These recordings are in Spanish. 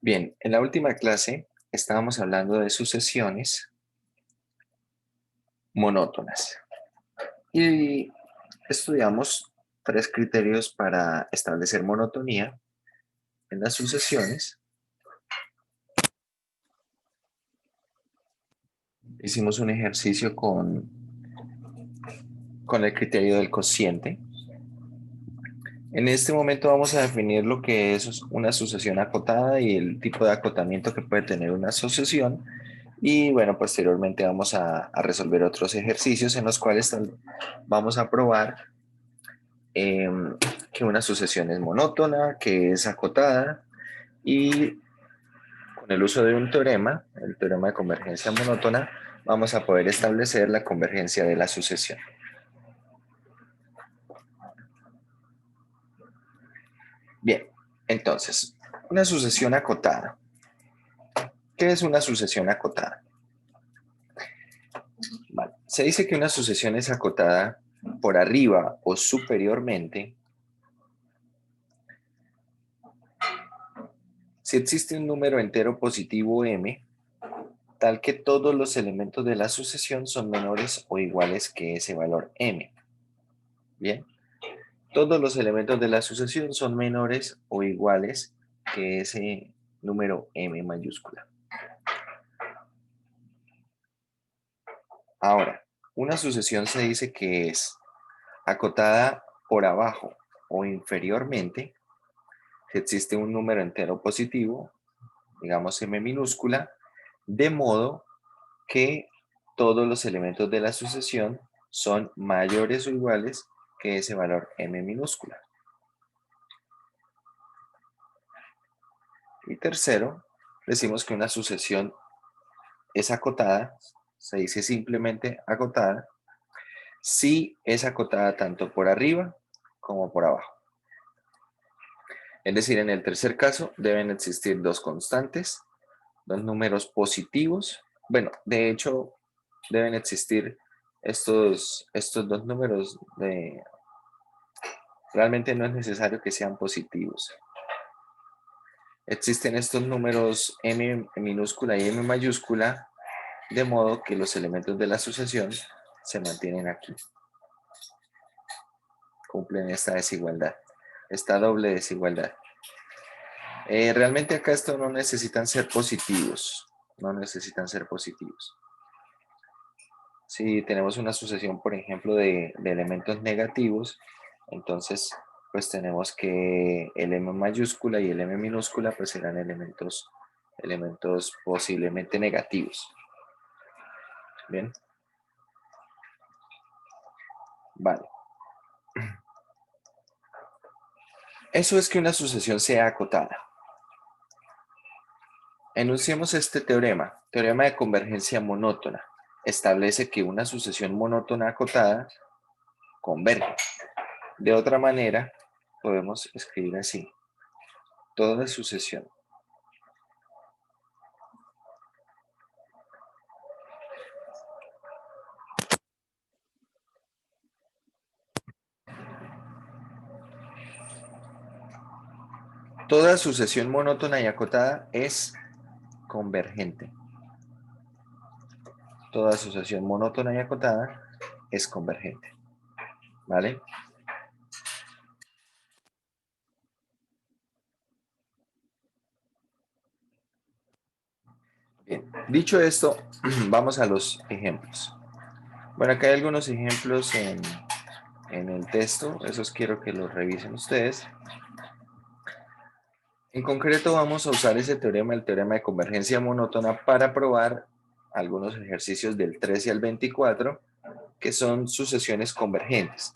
Bien, en la última clase estábamos hablando de sucesiones monótonas y estudiamos tres criterios para establecer monotonía en las sucesiones. Hicimos un ejercicio con el criterio del cociente. En este momento vamos a definir lo que es una sucesión acotada y el tipo de acotamiento que puede tener una sucesión. Y bueno, posteriormente vamos a resolver otros ejercicios en los cuales vamos a probar que una sucesión es monótona, que es acotada, y con el uso de un teorema, el teorema de convergencia monótona, vamos a poder establecer la convergencia de la sucesión. Bien, entonces, una sucesión acotada. ¿Qué es una sucesión acotada? Vale. Se dice que una sucesión es acotada por arriba o superiormente si existe un número entero positivo m, tal que todos los elementos de la sucesión son menores o iguales que ese valor m. Bien, todos los elementos de la sucesión son menores o iguales que ese número m mayúscula. Ahora, una sucesión se dice que es acotada por abajo o inferiormente si existe un número entero positivo, digamos m minúscula, de modo que todos los elementos de la sucesión son mayores o iguales que ese valor m minúscula. Y tercero, decimos que una sucesión es acotada, se dice simplemente acotada, si es acotada tanto por arriba como por abajo. Es decir, en el tercer caso deben existir dos constantes, dos números positivos. Bueno, de hecho, deben existir estos dos números realmente no es necesario que sean positivos. Existen estos números m minúscula y m mayúscula, de modo que los elementos de la sucesión se mantienen aquí. Cumplen esta desigualdad, esta doble desigualdad. Realmente acá esto no necesitan ser positivos, no necesitan ser positivos. Si tenemos una sucesión, por ejemplo, de elementos negativos, entonces pues tenemos que el m mayúscula y el m minúscula pues serán elementos posiblemente negativos. Bien, vale. Eso es que una sucesión sea acotada. Enunciemos este teorema, teorema de convergencia monótona. Establece que una sucesión monótona acotada converge. De otra manera, podemos escribir así. Toda sucesión Toda sucesión monótona y acotada es convergente. Toda sucesión monótona y acotada es convergente. ¿Vale? Bien. Dicho esto, vamos a los ejemplos. Bueno, acá hay algunos ejemplos en el texto. Esos quiero que los revisen ustedes. En concreto vamos a usar ese teorema, el teorema de convergencia monótona, para probar algunos ejercicios del 13 al 24, que son sucesiones convergentes.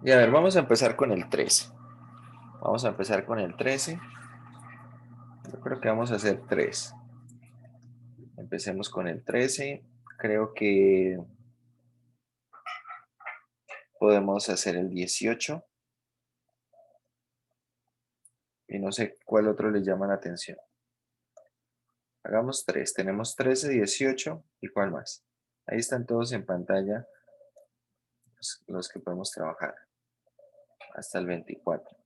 Y a ver, vamos a empezar con el 13. Vamos a empezar con el 13. Yo creo que vamos a hacer 3. Empecemos con el 13. Creo que podemos hacer el 18. Y no sé cuál otro les llama la atención. Hagamos 3. Tenemos 13, 18 y cuál más. Ahí están todos en pantalla los que podemos trabajar. hasta el 24.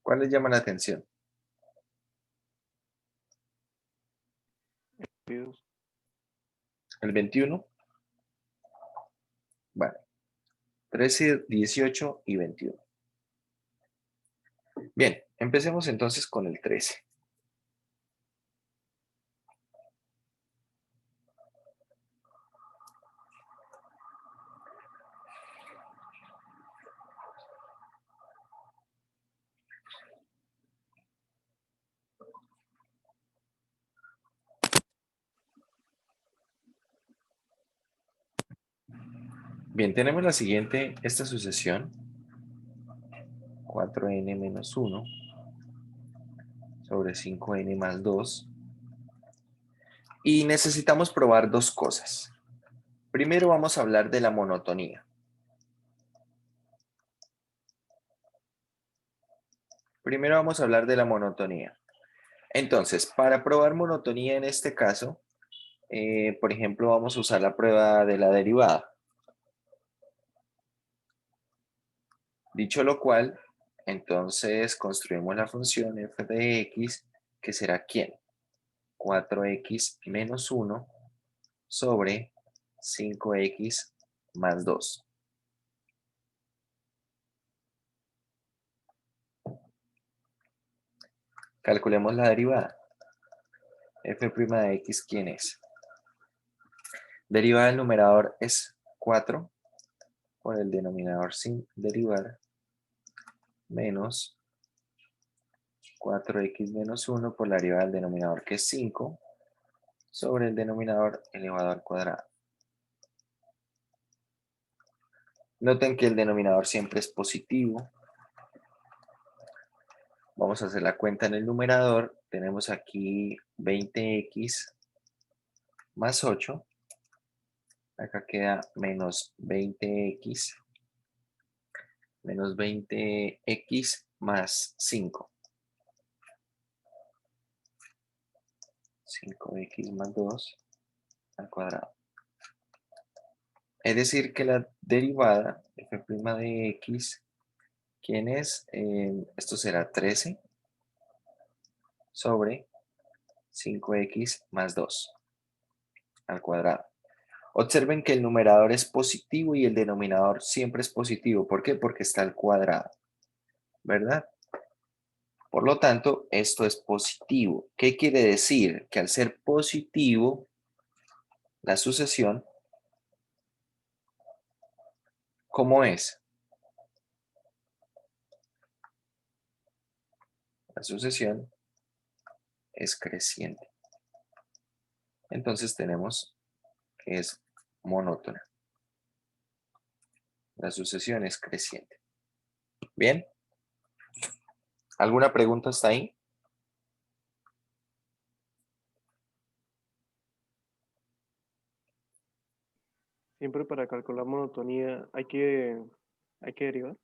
¿Cuál les llama la atención? ¿El 21? Vale. 13, 18 y 21. Bien, empecemos entonces con el 13. Bien, tenemos la siguiente, esta sucesión, 4n menos 1 sobre 5n más 2. Y necesitamos probar dos cosas. Primero vamos a hablar de la monotonía. Entonces, para probar monotonía en este caso, por ejemplo, vamos a usar la prueba de la derivada. Dicho lo cual, entonces construimos la función f de x, que será ¿quién? 4x menos 1 sobre 5x más 2. Calculemos la derivada. F' de x, ¿quién es? Derivada del numerador es 4 por el denominador sin derivar menos 4x menos 1 por la derivada del denominador, que es 5, sobre el denominador elevado al cuadrado. Noten que el denominador siempre es positivo. Vamos a hacer la cuenta en el numerador. Tenemos aquí 20x más 8. Acá queda menos 20x más 5. 5x más 2 al cuadrado. Es decir, que la derivada f' de x, ¿quién es? Esto será 13 sobre 5x más 2 al cuadrado. Observen que el numerador es positivo y el denominador siempre es positivo. ¿Por qué? Porque está al cuadrado, ¿verdad? Por lo tanto, esto es positivo. ¿Qué quiere decir? Que al ser positivo, la sucesión, ¿cómo es? La sucesión es creciente. Entonces tenemos que es monótona. La sucesión es creciente. ¿Bien? ¿Alguna pregunta hasta ahí? Siempre para calcular monotonía hay que derivar.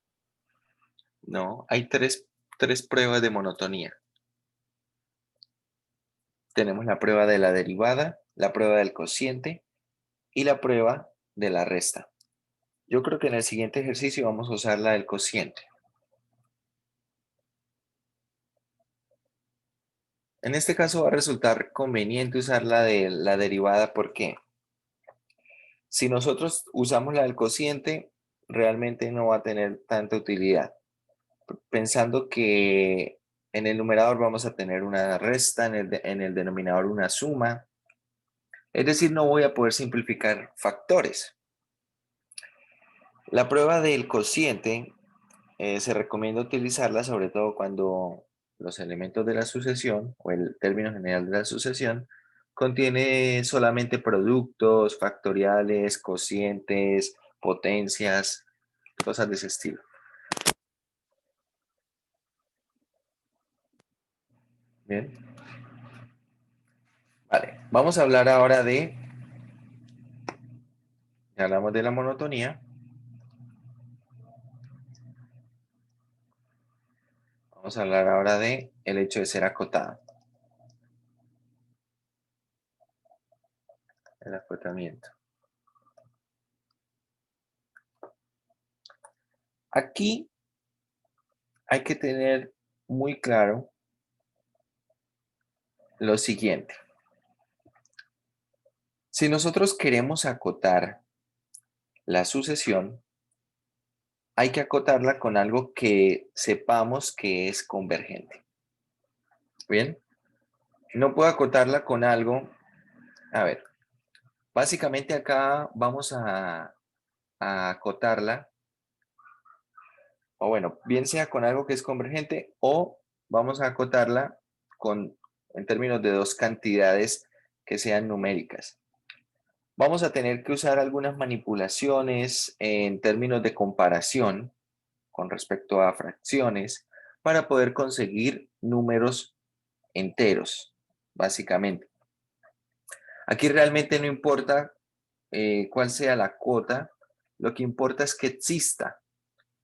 No, hay tres pruebas de monotonía. Tenemos la prueba de la derivada, la prueba del cociente y la prueba de la resta. Yo creo que en el siguiente ejercicio vamos a usar la del cociente. En este caso va a resultar conveniente usar la de la derivada porque si nosotros usamos la del cociente, realmente no va a tener tanta utilidad. Pensando que en el numerador vamos a tener una resta, en el denominador una suma. Es decir, no voy a poder simplificar factores. La prueba del cociente se recomienda utilizarla sobre todo cuando los elementos de la sucesión o el término general de la sucesión contiene solamente productos, factoriales, cocientes, potencias, cosas de ese estilo. Bien. Vale, vamos a hablar ahora ya hablamos de la monotonía. Vamos a hablar ahora de el hecho de ser acotada. El acotamiento. Aquí hay que tener muy claro lo siguiente. Si nosotros queremos acotar la sucesión, hay que acotarla con algo que sepamos que es convergente. ¿Bien? No puedo acotarla con algo. A ver, básicamente acá vamos a acotarla, o bueno, bien sea con algo que es convergente o vamos a acotarla en términos de dos cantidades que sean numéricas. Vamos a tener que usar algunas manipulaciones en términos de comparación con respecto a fracciones para poder conseguir números enteros, básicamente. Aquí realmente no importa cuál sea la cota, lo que importa es que exista.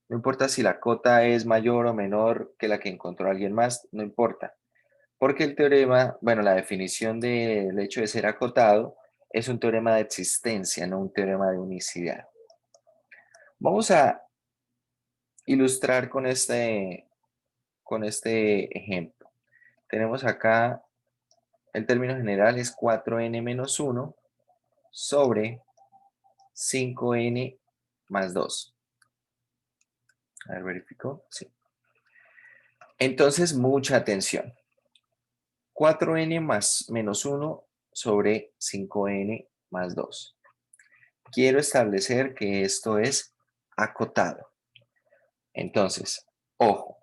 No importa si la cota es mayor o menor que la que encontró alguien más, no importa. Porque el teorema, bueno, la definición del hecho de ser acotado es un teorema de existencia, no un teorema de unicidad. Vamos a ilustrar con este ejemplo. Tenemos acá, el término general es 4n menos 1 sobre 5n más 2. A ver, verifico. Sí. Entonces, mucha atención. 4n más menos 1 sobre 5n más 2. Quiero establecer que esto es acotado. Entonces, ojo,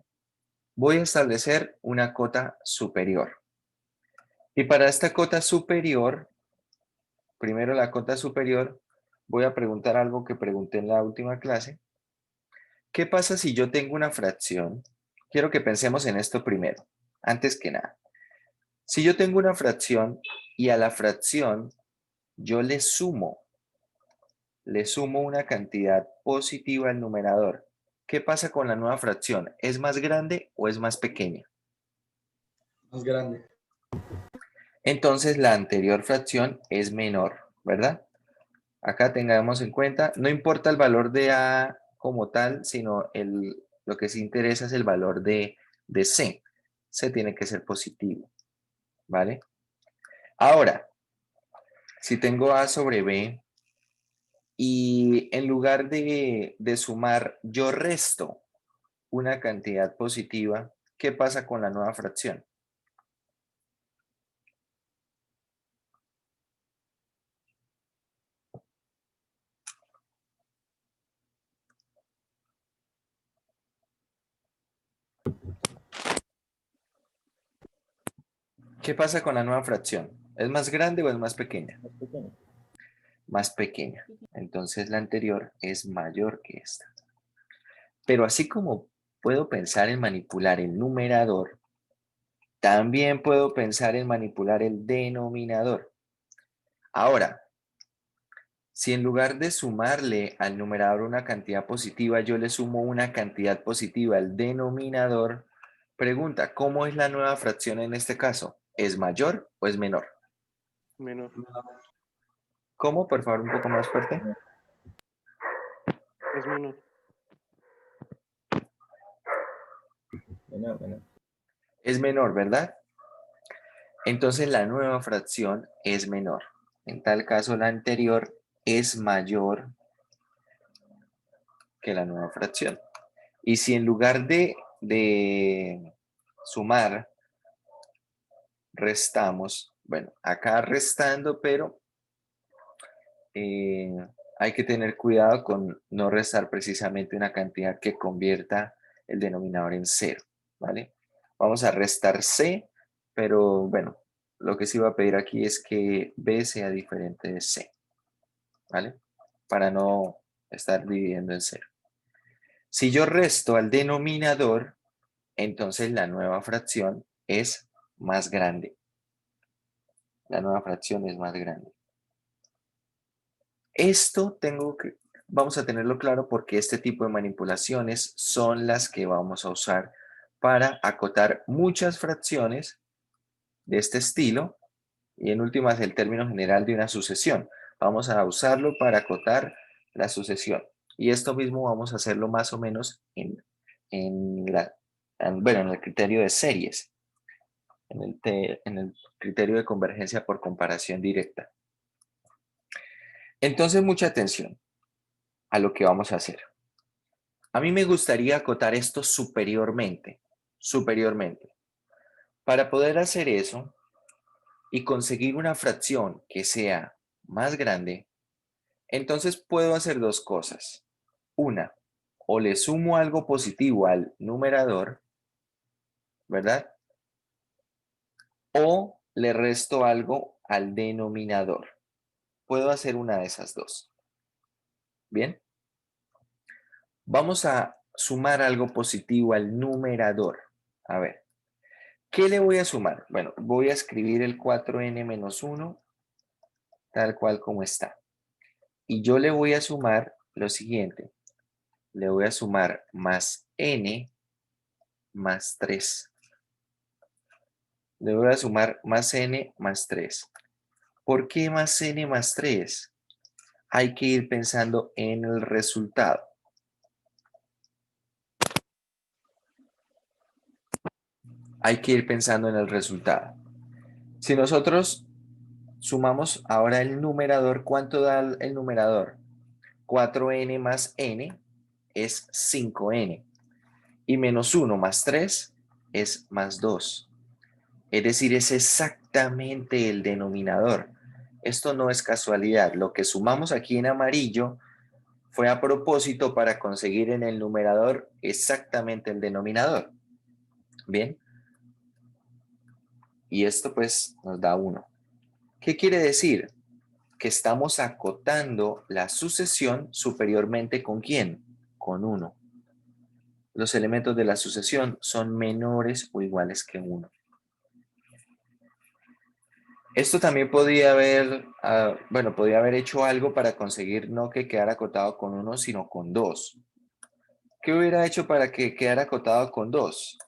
voy a establecer una cota superior. Y para esta cota superior, primero la cota superior, voy a preguntar algo que pregunté en la última clase. ¿Qué pasa si yo tengo una fracción? Quiero que pensemos en esto primero, antes que nada. Si yo tengo una fracción y a la fracción yo le sumo una cantidad positiva al numerador, ¿qué pasa con la nueva fracción? ¿Es más grande o es más pequeña? Más grande. Entonces la anterior fracción es menor, ¿verdad? Acá tengamos en cuenta, no importa el valor de A como tal, sino lo que sí interesa es el valor de C. C tiene que ser positivo, ¿vale? Ahora, si tengo A sobre B y en lugar de sumar, yo resto una cantidad positiva, ¿qué pasa con la nueva fracción? ¿Qué pasa con la nueva fracción? ¿Es más grande o es más pequeña? Más pequeño. Más pequeña. Entonces la anterior es mayor que esta. Pero así como puedo pensar en manipular el numerador, también puedo pensar en manipular el denominador. Ahora, si en lugar de sumarle al numerador una cantidad positiva, yo le sumo una cantidad positiva al denominador, pregunta, ¿cómo es la nueva fracción en este caso? ¿Es mayor o es menor? Menor. ¿Cómo? Por favor, un poco más fuerte. Es menor. Menor, menor. Es menor, ¿verdad? Entonces la nueva fracción es menor. En tal caso, la anterior es mayor que la nueva fracción. Y si en lugar de sumar, restamos, bueno, acá restando, pero hay que tener cuidado con no restar precisamente una cantidad que convierta el denominador en cero, ¿vale? Vamos a restar C, pero bueno, lo que sí va a pedir aquí es que B sea diferente de C, ¿vale? Para no estar dividiendo en cero. Si yo resto al denominador, entonces la nueva fracción es más grande. La nueva fracción es más grande. Esto vamos a tenerlo claro porque este tipo de manipulaciones son las que vamos a usar para acotar muchas fracciones de este estilo y en últimas el término general de una sucesión. Vamos a usarlo para acotar la sucesión. Y esto mismo vamos a hacerlo más o menos bueno, en el criterio de series, en el criterio de convergencia por comparación directa. Entonces, mucha atención a lo que vamos a hacer. A mí me gustaría acotar esto superiormente. Para poder hacer eso y conseguir una fracción que sea más grande, entonces puedo hacer dos cosas. Una, o le sumo algo positivo al numerador, ¿verdad? O le resto algo al denominador. Puedo hacer una de esas dos. Bien. Vamos a sumar algo positivo al numerador. A ver, ¿qué le voy a sumar? Bueno, voy a escribir el 4n menos 1 tal cual como está. Y yo le voy a sumar lo siguiente. Le voy a sumar más n más 3. Le voy a sumar más n más 3. ¿Por qué más n más 3? Hay que ir pensando en el resultado. Hay que ir pensando en el resultado. Si nosotros sumamos ahora el numerador, ¿cuánto da el numerador? 4n más n es 5n. Y menos 1 más 3 es más 2. Es decir, es exactamente el denominador. Esto no es casualidad. Lo que sumamos aquí en amarillo fue a propósito para conseguir en el numerador exactamente el denominador. Bien. Y esto pues nos da 1. ¿Qué quiere decir? Que estamos acotando la sucesión superiormente ¿con quién? Con 1. Los elementos de la sucesión son menores o iguales que 1. Esto también podía haber, podía haber hecho algo para conseguir no que quedara acotado con 1, sino con 2. ¿Qué hubiera hecho para que quedara acotado con 2?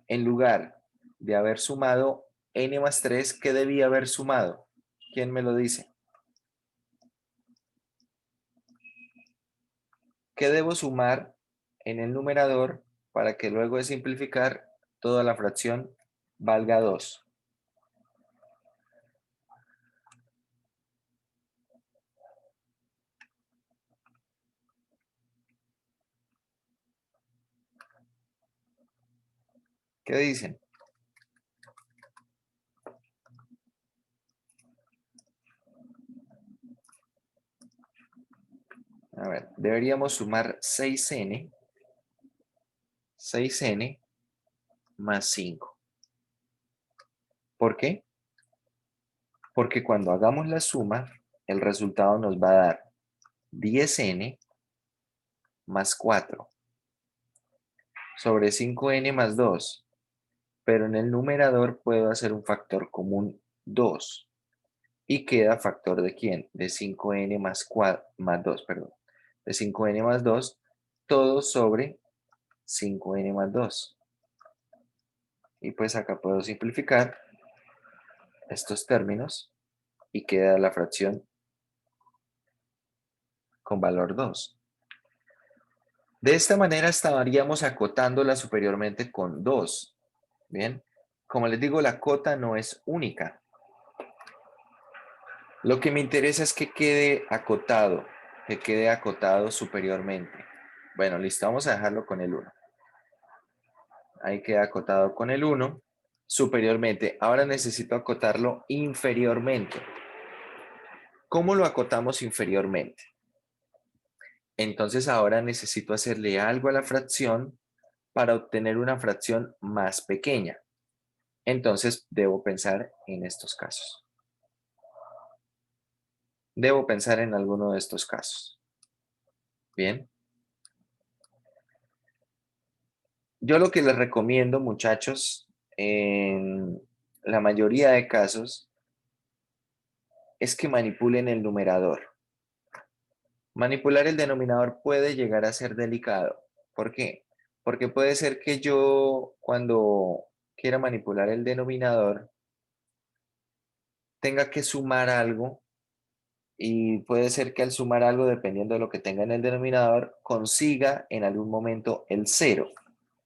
En lugar de haber sumado n más 3, ¿qué debía haber sumado? ¿Quién me lo dice? ¿Qué debo sumar en el numerador para que luego de simplificar toda la fracción valga 2? ¿Qué dicen? A ver, deberíamos sumar 6n más 5. ¿Por qué? Porque cuando hagamos la suma, el resultado nos va a dar 10n más 4 sobre 5n más 2. Pero en el numerador puedo hacer un factor común 2. Y queda factor de quién? De 5n más 2, perdón. De 5n más 2, todo sobre 5n más 2. Y pues acá puedo simplificar estos términos y queda la fracción con valor 2. De esta manera estaríamos acotándola superiormente con 2. Bien, como les digo, la cota no es única. Lo que me interesa es que quede acotado superiormente. Bueno, listo, vamos a dejarlo con el 1. Ahí queda acotado con el 1 superiormente. Ahora necesito acotarlo inferiormente. ¿Cómo lo acotamos inferiormente? Entonces ahora necesito hacerle algo a la fracción para obtener una fracción más pequeña. Entonces debo pensar en estos casos. Debo pensar en alguno de estos casos. Bien. Yo lo que les recomiendo, muchachos, en la mayoría de casos, es que manipulen el numerador. Manipular el denominador puede llegar a ser delicado. ¿Por qué? Porque puede ser que yo, cuando quiera manipular el denominador, tenga que sumar algo Y puede ser que al sumar algo, dependiendo de lo que tenga en el denominador, consiga en algún momento el 0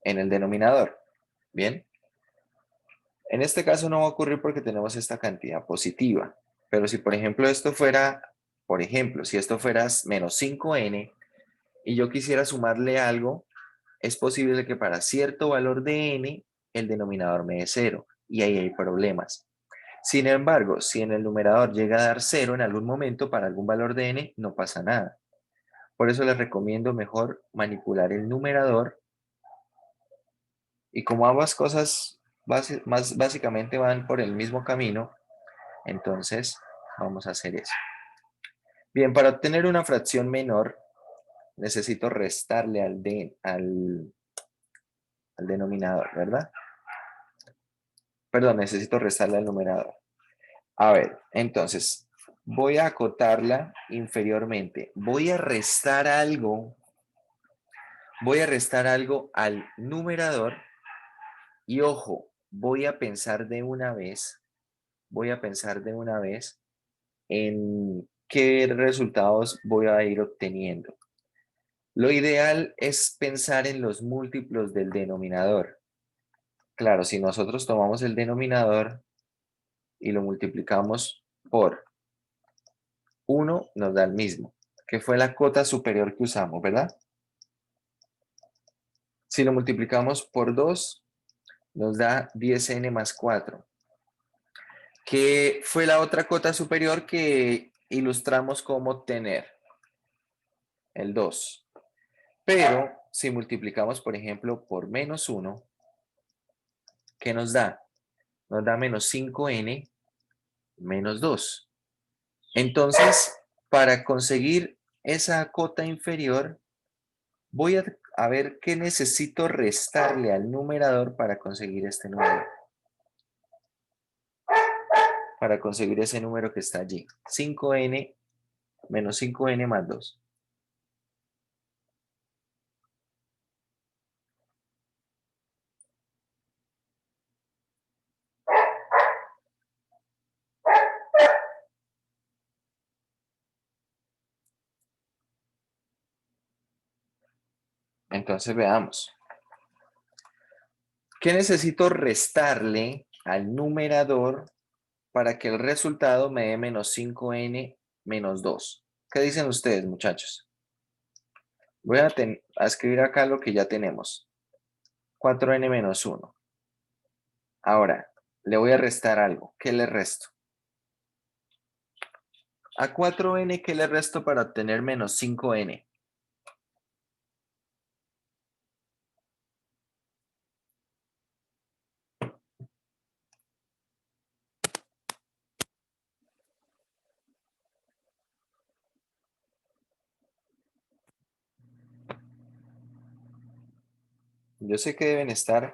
en el denominador. ¿Bien? En este caso no va a ocurrir porque tenemos esta cantidad positiva. Pero si, por ejemplo, esto fuera, si esto fuera menos 5n y yo quisiera sumarle algo, es posible que para cierto valor de n, el denominador me dé 0. Y ahí hay problemas. Sin embargo, si en el numerador llega a dar 0 en algún momento para algún valor de n, no pasa nada. Por eso les recomiendo mejor manipular el numerador. Y como ambas cosas básicamente van por el mismo camino, entonces vamos a hacer eso. Bien, para obtener una fracción menor, necesito restarle al denominador, ¿verdad? Perdón, necesito restarle al numerador. A ver, entonces, voy a acotarla inferiormente. Voy a restar algo al numerador y ojo, voy a pensar de una vez en qué resultados voy a ir obteniendo. Lo ideal es pensar en los múltiplos del denominador. Claro, si nosotros tomamos el denominador y lo multiplicamos por 1, nos da el mismo, que fue la cota superior que usamos, ¿verdad? Si lo multiplicamos por 2, nos da 10n más 4, que fue la otra cota superior que ilustramos cómo obtener el 2. Pero si multiplicamos, por ejemplo, por menos 1, ¿qué nos da? Nos da menos 5n menos 2. Entonces, para conseguir esa cota inferior, voy a ver qué necesito restarle al numerador para conseguir este número. Para conseguir ese número que está allí. 5n menos 5n más 2. Entonces veamos. ¿Qué necesito restarle al numerador para que el resultado me dé menos 5n menos 2? ¿Qué dicen ustedes, muchachos? Voy a escribir acá lo que ya tenemos. 4n menos 1. Ahora, le voy a restar algo. ¿Qué le resto? A 4n, ¿qué le resto para obtener menos 5n? Yo sé que deben estar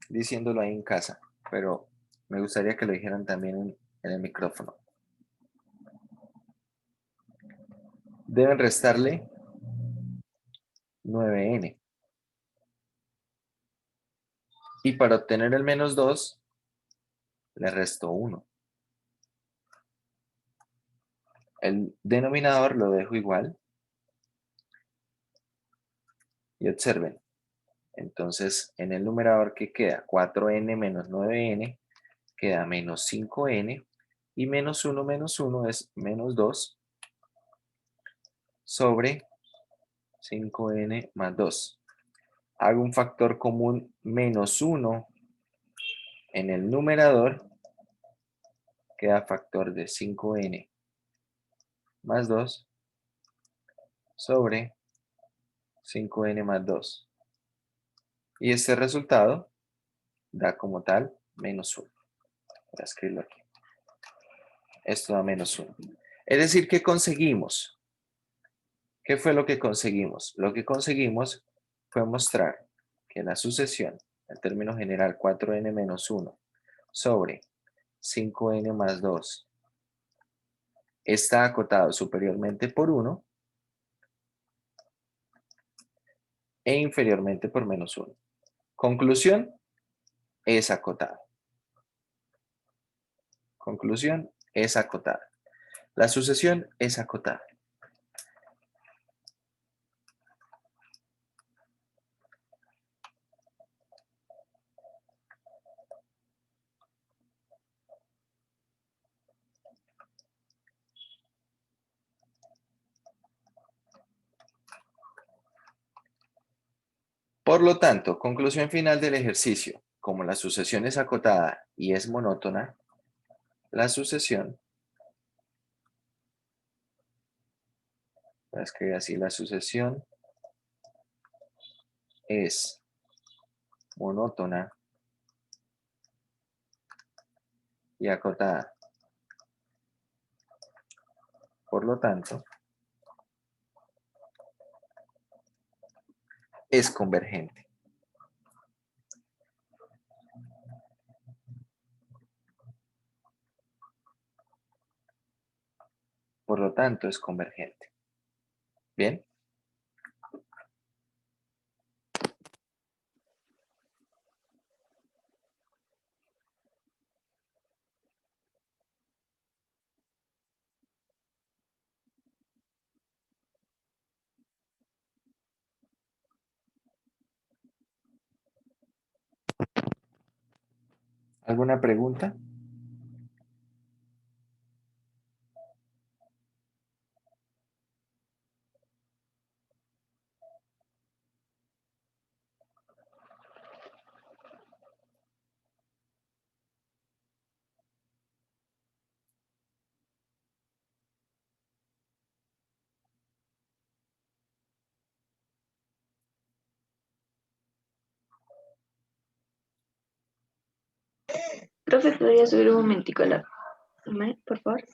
diciéndolo ahí en casa, pero me gustaría que lo dijeran también en el micrófono. Deben restarle 9n. Y para obtener el menos 2, le resto 1. El denominador lo dejo igual. Y observen. Entonces, en el numerador que queda 4n menos 9n, queda menos 5n. Y menos 1 es menos 2 sobre 5n más 2. Hago un factor común menos 1 en el numerador, queda factor de 5n más 2 sobre 5n más 2. Y este resultado da como tal menos 1. Voy a escribirlo aquí. Esto da menos 1. Es decir, ¿qué conseguimos? ¿Qué fue lo que conseguimos? Lo que conseguimos fue mostrar que la sucesión, en términos general, 4n menos 1 sobre 5n más 2 está acotado superiormente por 1 e inferiormente por menos 1. Conclusión, es acotada. Conclusión, es acotada. La sucesión es acotada. Por lo tanto, conclusión final del ejercicio. Como la sucesión es acotada y es monótona, la sucesión, voy a escribir así, la sucesión es monótona y acotada. Por lo tanto, es convergente. Por lo tanto, es convergente. ¿Bien? ¿Alguna pregunta? Profe, ¿podría subir un momentico la imagen, por favor?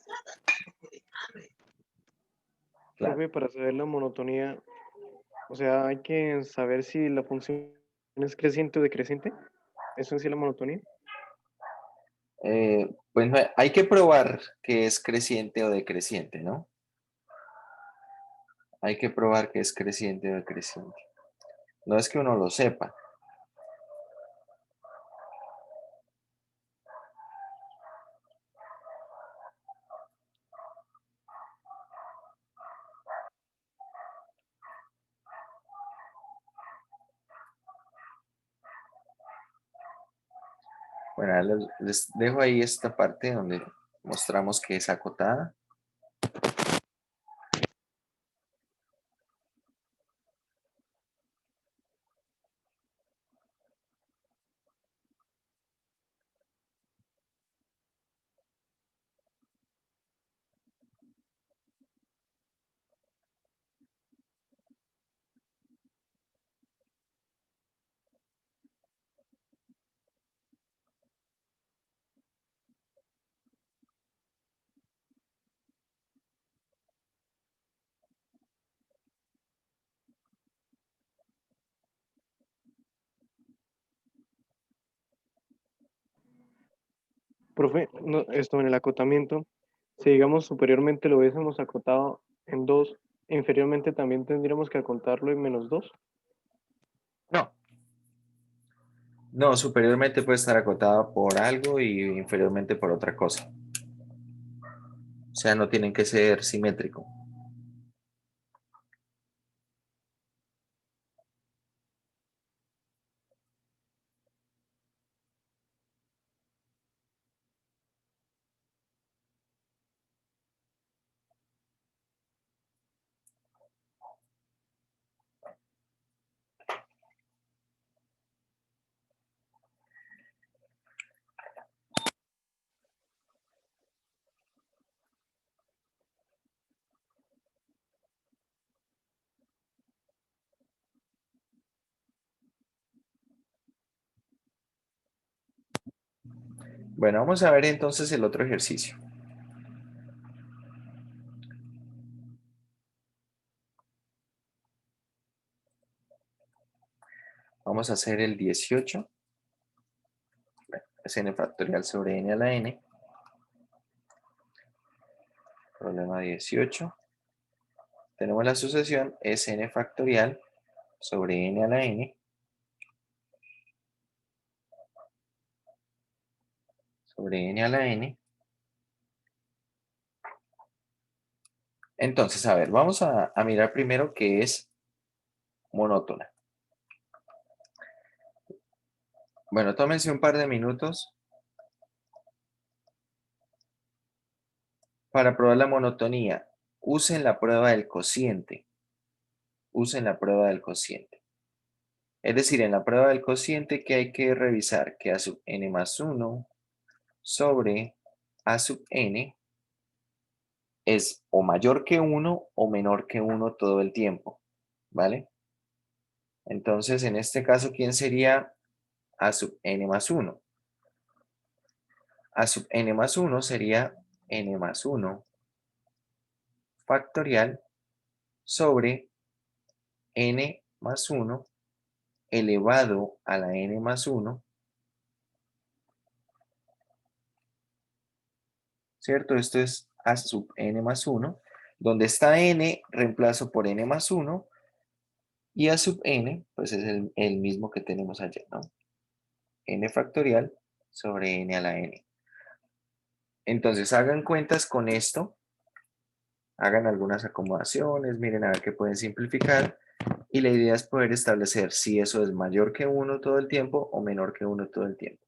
Claro. Profe, para saber la monotonía, o sea, hay que saber si la función es creciente o decreciente. ¿Eso en sí es la monotonía? Pues hay que probar que es creciente o decreciente, ¿no? Hay que probar que es creciente o decreciente. No es que uno lo sepa. Bueno, ahora les dejo ahí esta parte donde mostramos que es acotada. Profe, esto en el acotamiento, si digamos superiormente lo hubiésemos acotado en 2, inferiormente también tendríamos que acotarlo en -2. No. No, superiormente puede estar acotada por algo y inferiormente por otra cosa. O sea, no tienen que ser simétricos. Bueno, vamos a ver entonces el otro ejercicio. Vamos a hacer el 18. Bueno, es n factorial sobre n a la n. Problema 18. Tenemos la sucesión es n factorial sobre n a la n sobre n a la n Entonces, a ver, vamos a mirar primero qué es monótona. Bueno, tómense un par de minutos para probar la monotonía. Usen la prueba del cociente. Usen la prueba del cociente. Es decir, en la prueba del cociente que hay que revisar que a sub n más 1 sobre a sub n es o mayor que 1 o menor que 1 todo el tiempo, ¿vale? Entonces, en este caso, ¿quién sería a sub n más 1? A sub n más 1 sería n más 1 factorial sobre n más 1 elevado a la n más 1, ¿cierto? Esto es a sub n más 1. Donde está n, reemplazo por n más 1. Y a sub n, pues es el mismo que tenemos allá, ¿no? N factorial sobre n a la n. Entonces, hagan cuentas con esto. Hagan algunas acomodaciones, miren a ver qué pueden simplificar. Y la idea es poder establecer si eso es mayor que 1 todo el tiempo o menor que 1 todo el tiempo.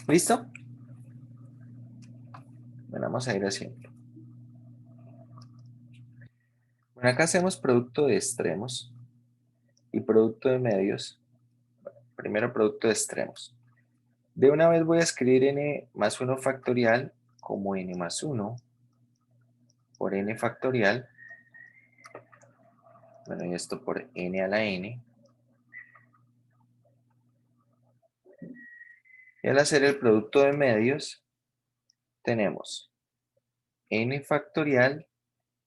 ¿Listo? Bueno, vamos a ir haciendo. Bueno, acá hacemos producto de extremos y producto de medios. Primero producto de extremos. De una vez voy a escribir n más 1 factorial como n más 1 por n factorial. Bueno, y esto por n a la n. Y al hacer el producto de medios, tenemos n factorial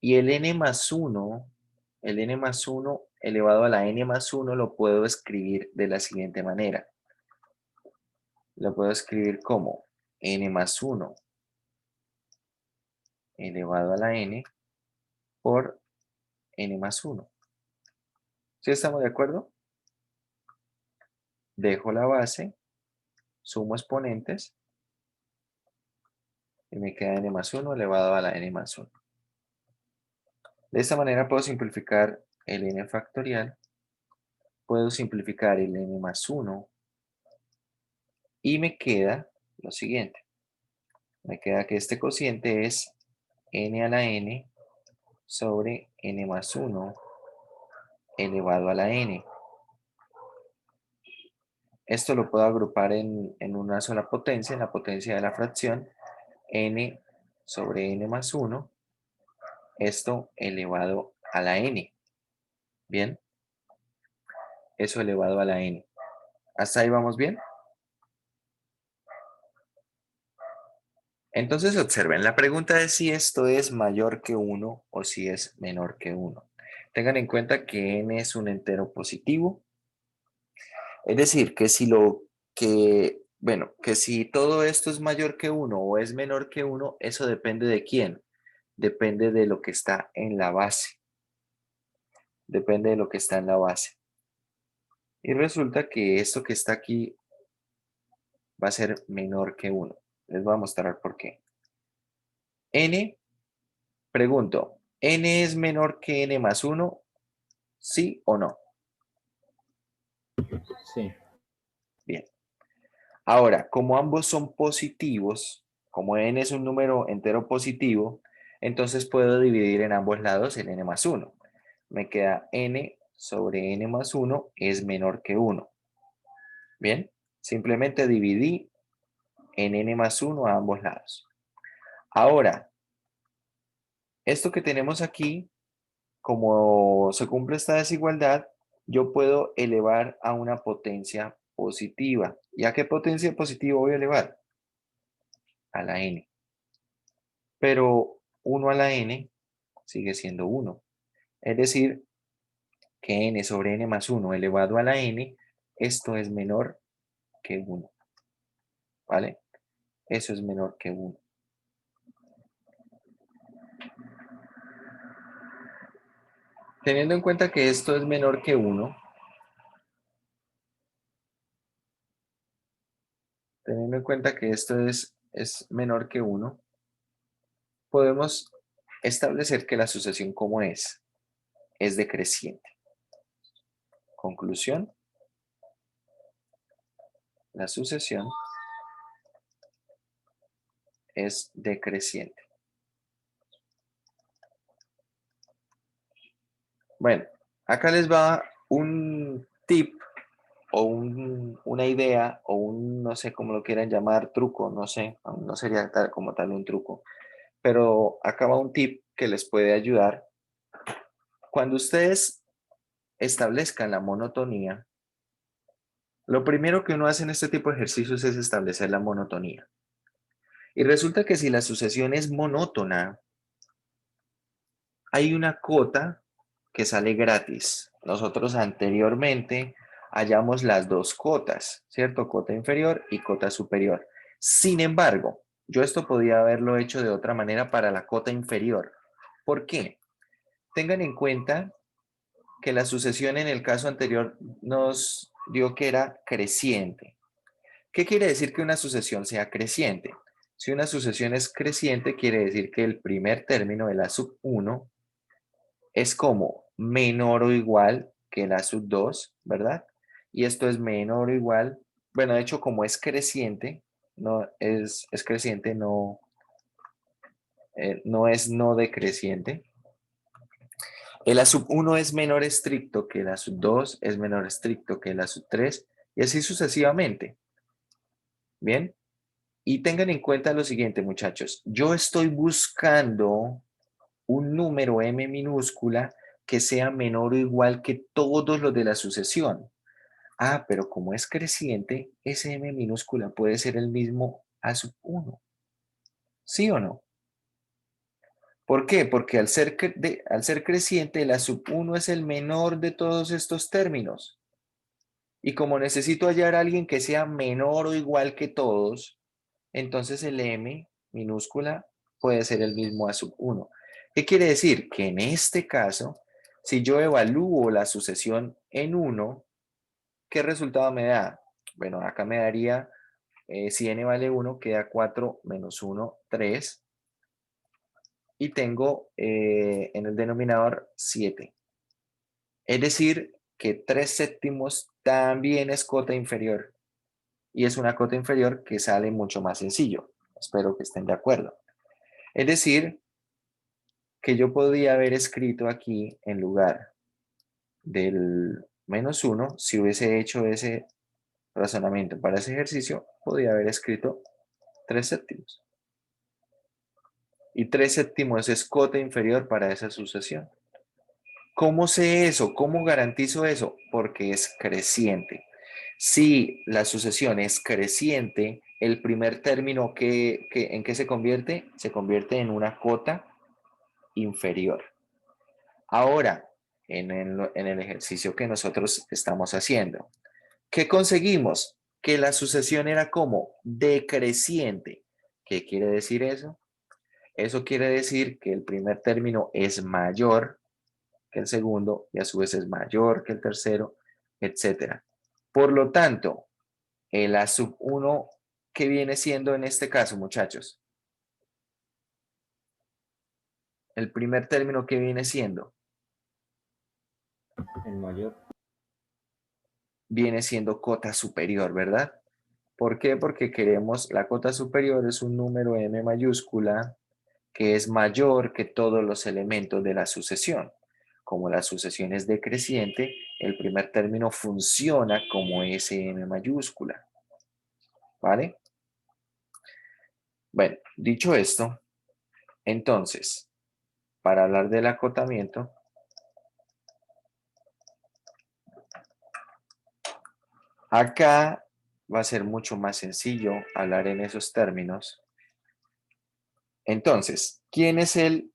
y el n más 1, el n más 1 elevado a la n más 1 lo puedo escribir de la siguiente manera. Lo puedo escribir como n más 1 elevado a la n por n más 1. ¿Sí estamos de acuerdo? Dejo la base, sumo exponentes y me queda n más 1 elevado a la n más 1. De esta manera puedo simplificar el n factorial, puedo simplificar el n más 1 y me queda lo siguiente. Me queda que este cociente es n a la n sobre n más 1 elevado a la n. Esto lo puedo agrupar en una sola potencia, en la potencia de la fracción, n sobre n más 1, esto elevado a la n. ¿Bien? Eso elevado a la n. ¿Hasta ahí vamos bien? Entonces observen, la pregunta es si esto es mayor que 1 o si es menor que 1. Tengan en cuenta que n es un entero positivo. Es decir, que si que si todo esto es mayor que 1 o es menor que 1, eso depende de quién. Depende de lo que está en la base. Depende de lo que está en la base. Y resulta que esto que está aquí va a ser menor que 1. Les voy a mostrar por qué. N, pregunto, ¿n es menor que n más 1? ¿Sí o no? Sí. Bien. Ahora, como ambos son positivos, como n es un número entero positivo, entonces puedo dividir en ambos lados el n más 1. Me queda n sobre n más 1 es menor que 1. Bien, simplemente dividí en n más 1 a ambos lados. Ahora, esto que tenemos aquí, como se cumple esta desigualdad, yo puedo elevar a una potencia positiva. ¿Y a qué potencia positiva voy a elevar? A la n. Pero 1 a la n sigue siendo 1. Es decir, que n sobre n más 1 elevado a la n, esto es menor que 1. ¿Vale? Eso es menor que 1. Teniendo en cuenta que esto es menor que 1, teniendo en cuenta que esto es menor que 1, podemos establecer que la sucesión como es decreciente. Conclusión, la sucesión es decreciente. Bueno, acá les va un tip o una idea o un, no sé cómo lo quieran llamar, truco, no sé, no sería como tal un truco, pero acá va un tip que les puede ayudar. Cuando ustedes establezcan la monotonía, lo primero que uno hace en este tipo de ejercicios es establecer la monotonía. Y resulta que si la sucesión es monótona, hay una cota que sale gratis. Nosotros anteriormente hallamos las dos cotas, ¿cierto? Cota inferior y cota superior. Sin embargo, yo esto podía haberlo hecho de otra manera para la cota inferior. ¿Por qué? Tengan en cuenta que la sucesión en el caso anterior nos dio que era creciente. ¿Qué quiere decir que una sucesión sea creciente? Si una sucesión es creciente, quiere decir que el primer término de la sub 1 es como menor o igual que la sub 2, ¿verdad? Y esto es menor o igual, bueno, de hecho como es creciente, no es creciente, no, no es no decreciente. El A sub 1 es menor estricto que la sub 2, es menor estricto que la sub 3, y así sucesivamente. Bien, y tengan en cuenta lo siguiente, muchachos. Yo estoy buscando un número m minúscula que sea menor o igual que todos los de la sucesión. Ah, pero como es creciente, ese m minúscula puede ser el mismo a sub 1. ¿Sí o no? ¿Por qué? Porque al ser creciente, la sub 1 es el menor de todos estos términos. Y como necesito hallar a alguien que sea menor o igual que todos, entonces el m minúscula puede ser el mismo a sub 1. ¿Qué quiere decir? Que en este caso, si yo evalúo la sucesión en 1, ¿qué resultado me da? Bueno, acá me daría, si n vale 1, queda 4 menos 1, 3. Y tengo en el denominador 7. Es decir, que 3 séptimos también es cota inferior. Y es una cota inferior que sale mucho más sencillo. Espero que estén de acuerdo. Es decir, que yo podría haber escrito aquí en lugar del menos 1, si hubiese hecho ese razonamiento para ese ejercicio, podría haber escrito 3 séptimos. Y 3 séptimos es cota inferior para esa sucesión. ¿Cómo sé eso? ¿Cómo garantizo eso? Porque es creciente. Si la sucesión es creciente, el primer término ¿en qué se convierte? Se convierte en una cota inferior. Ahora, en el ejercicio que nosotros estamos haciendo, ¿qué conseguimos? Que la sucesión era como decreciente. ¿Qué quiere decir eso? Eso quiere decir que el primer término es mayor que el segundo y a su vez es mayor que el tercero, etcétera. Por lo tanto, el A sub 1, ¿qué viene siendo en este caso, muchachos? El primer término, ¿qué viene siendo? El mayor. Viene siendo cota superior, ¿verdad? ¿Por qué? Porque queremos, la cota superior es un número m mayúscula que es mayor que todos los elementos de la sucesión. Como la sucesión es decreciente, el primer término funciona como SM mayúscula. ¿Vale? Bueno, dicho esto, entonces, para hablar del acotamiento, acá va a ser mucho más sencillo hablar en esos términos. Entonces, ¿quién es el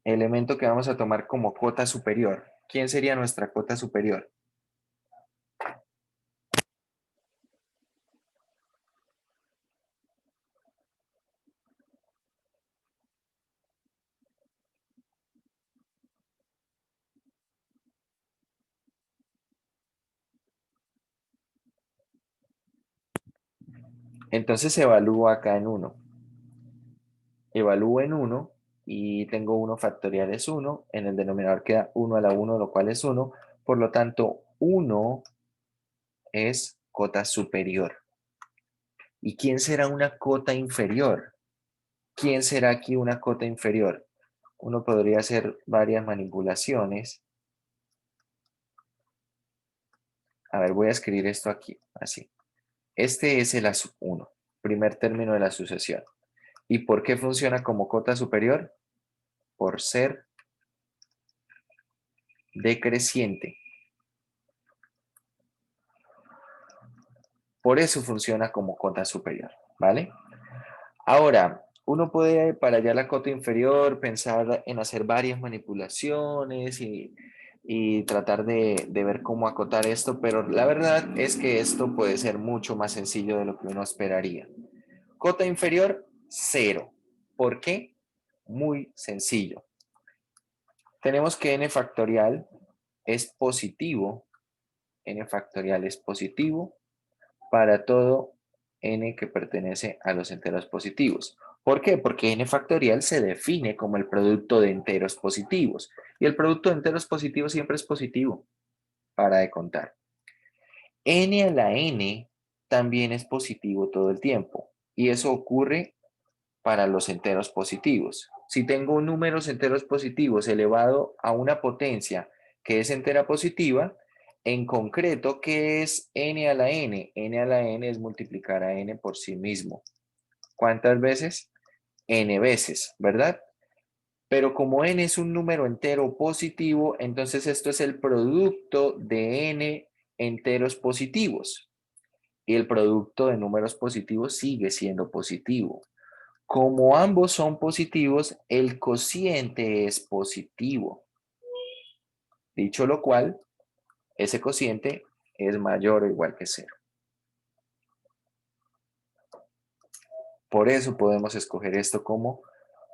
elemento que vamos a tomar como cota superior? ¿Quién sería nuestra cota superior? Entonces evalúo acá en 1. Evalúo en 1 y tengo 1 factorial es 1. En el denominador queda 1 a la 1, lo cual es 1. Por lo tanto, 1 es cota superior. ¿Y quién será una cota inferior? ¿Quién será aquí una cota inferior? Uno podría hacer varias manipulaciones. A ver, voy a escribir esto aquí, así. Este es el A sub 1, primer término de la sucesión. ¿Y por qué funciona como cota superior? Por ser decreciente. Por eso funciona como cota superior, ¿vale? Ahora, uno puede, para hallar la cota inferior, pensar en hacer varias manipulaciones y tratar de ver cómo acotar esto, pero la verdad es que esto puede ser mucho más sencillo de lo que uno esperaría. Cota inferior, 0. ¿Por qué? Muy sencillo. Tenemos que n factorial es positivo. N factorial es positivo para todo n que pertenece a los enteros positivos. ¿Por qué? Porque n factorial se define como el producto de enteros positivos. Y el producto de enteros positivos siempre es positivo para de contar. N a la n también es positivo todo el tiempo. Y eso ocurre para los enteros positivos. Si tengo números enteros positivos elevado a una potencia que es entera positiva, en concreto, ¿qué es n a la n? N a la n es multiplicar a n por sí mismo. ¿Cuántas veces? N veces, ¿verdad? Pero como n es un número entero positivo, entonces esto es el producto de n enteros positivos. Y el producto de números positivos sigue siendo positivo. Como ambos son positivos, el cociente es positivo. Dicho lo cual, ese cociente es mayor o igual que 0. Por eso podemos escoger esto como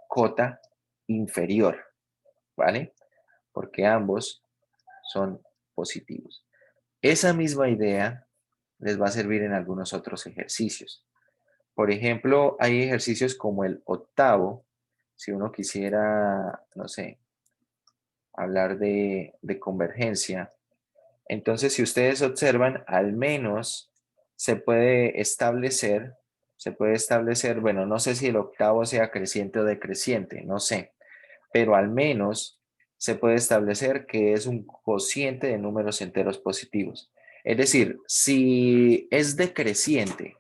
cota inferior, ¿vale? Porque ambos son positivos. Esa misma idea les va a servir en algunos otros ejercicios. Por ejemplo, hay ejercicios como el octavo, si uno quisiera, no sé, hablar de convergencia. Entonces, si ustedes observan, al menos se puede establecer, bueno, no sé si el octavo sea creciente o decreciente, no sé, pero al menos se puede establecer que es un cociente de números enteros positivos. Es decir, si es decreciente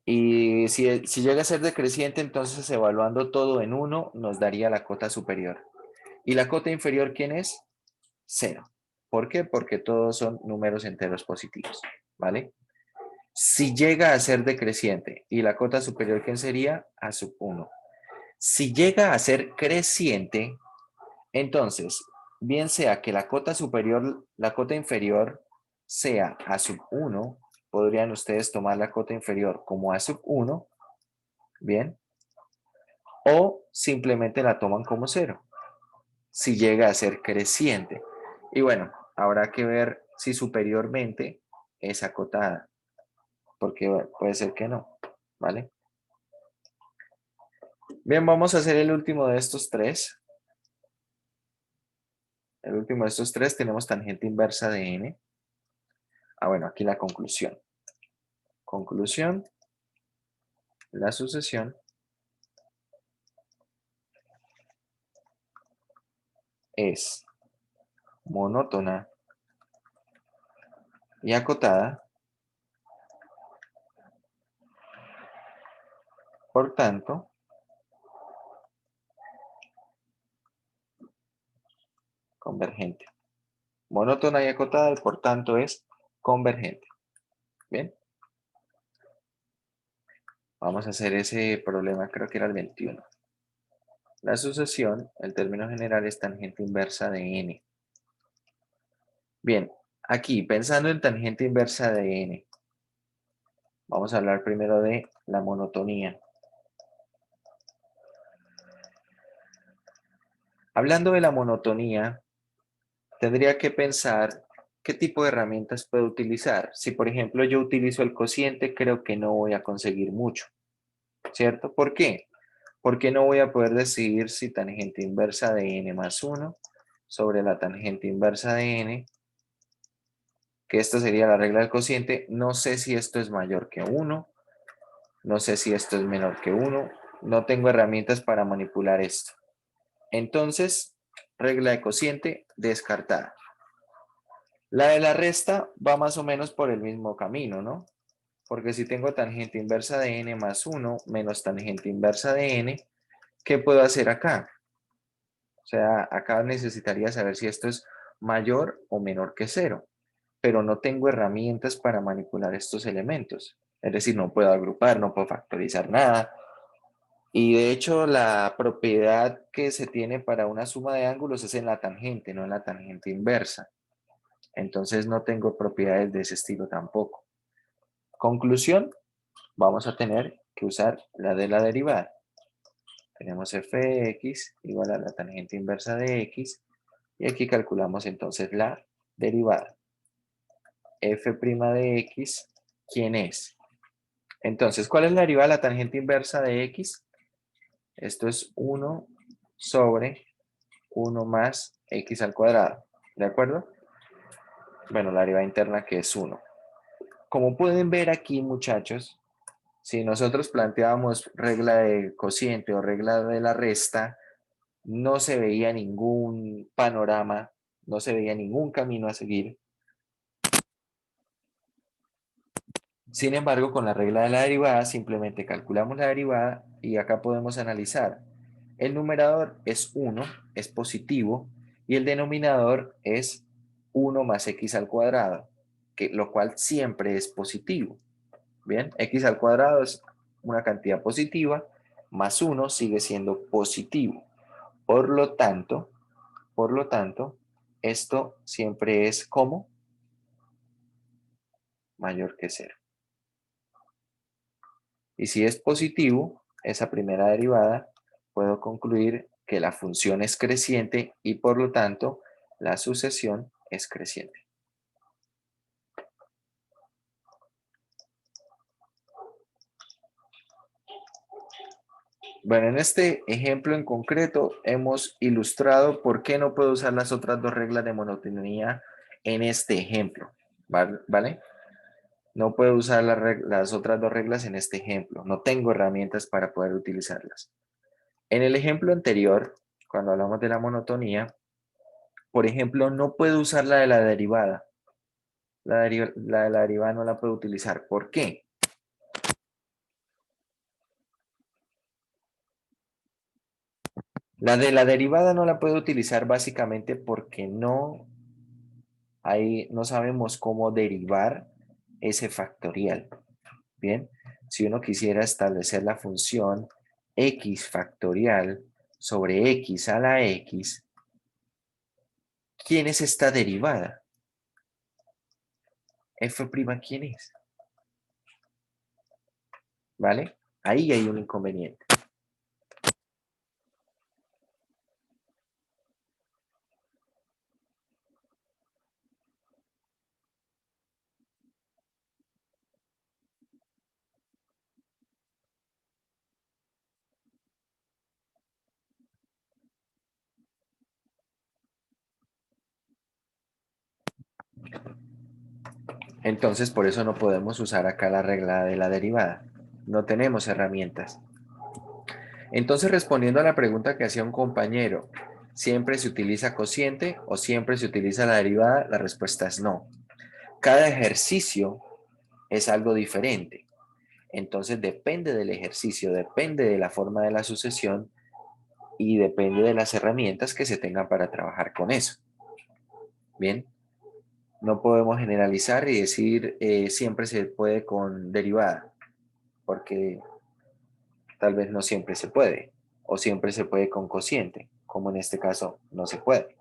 y si llega a ser decreciente, entonces evaluando todo en 1 nos daría la cota superior. ¿Y la cota inferior quién es? 0. ¿Por qué? Porque todos son números enteros positivos, ¿vale? Si llega a ser decreciente y la cota superior, ¿quién sería? A sub 1. Si llega a ser creciente, entonces, bien sea que la cota superior, la cota inferior sea a sub 1, podrían ustedes tomar la cota inferior como a sub 1, bien, o simplemente la toman como 0, si llega a ser creciente. Y bueno, habrá que ver si superiormente es acotada, porque bueno, puede ser que no, ¿vale? Bien, vamos a hacer el último de estos tres. El último de estos tres tenemos tangente inversa de n. Ah, bueno, aquí la conclusión. Conclusión, la sucesión es monótona y acotada, por tanto, convergente. Monótona y acotada, y por tanto es convergente. Bien. Vamos a hacer ese problema, creo que era el 21. La sucesión, el término general, es tangente inversa de n. Bien, aquí, pensando en tangente inversa de n, vamos a hablar primero de la monotonía. Hablando de la monotonía, tendría que pensar qué tipo de herramientas puedo utilizar. Si, por ejemplo, yo utilizo el cociente, creo que no voy a conseguir mucho, ¿cierto? ¿Por qué? Porque no voy a poder decidir si tangente inversa de n más 1 sobre la tangente inversa de n, que esta sería la regla del cociente. No sé si esto es mayor que 1, no sé si esto es menor que 1, no tengo herramientas para manipular esto. Entonces, regla de cociente descartada. La de la resta va más o menos por el mismo camino, ¿no? Porque si tengo tangente inversa de n más 1 menos tangente inversa de n, ¿qué puedo hacer acá? O sea, acá necesitaría saber si esto es mayor o menor que 0, pero no tengo herramientas para manipular estos elementos. Es decir, no puedo agrupar, no puedo factorizar nada. Y de hecho, la propiedad que se tiene para una suma de ángulos es en la tangente, no en la tangente inversa. Entonces no tengo propiedades de ese estilo tampoco. Conclusión, vamos a tener que usar la de la derivada. Tenemos f de x igual a la tangente inversa de x, y aquí calculamos entonces la derivada. F' de x, ¿quién es? Entonces, ¿cuál es la derivada de la tangente inversa de x? Esto es 1 sobre 1 más x al cuadrado, ¿de acuerdo? Bueno, la derivada interna que es 1. Como pueden ver aquí, muchachos, si nosotros planteábamos regla de cociente o regla de la resta, no se veía ningún panorama, no se veía ningún camino a seguir. Sin embargo, con la regla de la derivada, simplemente calculamos la derivada y acá podemos analizar. El numerador es 1, es positivo, y el denominador es 1 más x al cuadrado, lo cual siempre es positivo. Bien, x al cuadrado es una cantidad positiva, más 1 sigue siendo positivo. Por lo tanto, esto siempre es como mayor que 0. Y si es positivo, esa primera derivada, puedo concluir que la función es creciente y por lo tanto la sucesión es creciente. Bueno, en este ejemplo en concreto hemos ilustrado por qué no puedo usar las otras dos reglas de monotonía en este ejemplo, ¿vale? No puedo usar las otras dos reglas en este ejemplo. No tengo herramientas para poder utilizarlas. En el ejemplo anterior, cuando hablamos de la monotonía, por ejemplo, no puedo usar la de la derivada. La de la derivada no la puedo utilizar. ¿Por qué? La de la derivada no la puedo utilizar básicamente porque no sabemos cómo derivar ese factorial. Bien, si uno quisiera establecer la función x factorial sobre x a la x, ¿quién es esta derivada? F', ¿quién es? ¿Vale? Ahí hay un inconveniente. Entonces, por eso no podemos usar acá la regla de la derivada. No tenemos herramientas. Entonces, respondiendo a la pregunta que hacía un compañero, ¿siempre se utiliza cociente o siempre se utiliza la derivada? La respuesta es no. Cada ejercicio es algo diferente. Entonces, depende del ejercicio, depende de la forma de la sucesión y depende de las herramientas que se tengan para trabajar con eso. Bien, no podemos generalizar y decir siempre se puede con derivada, porque tal vez no siempre se puede, o siempre se puede con cociente, como en este caso no se puede.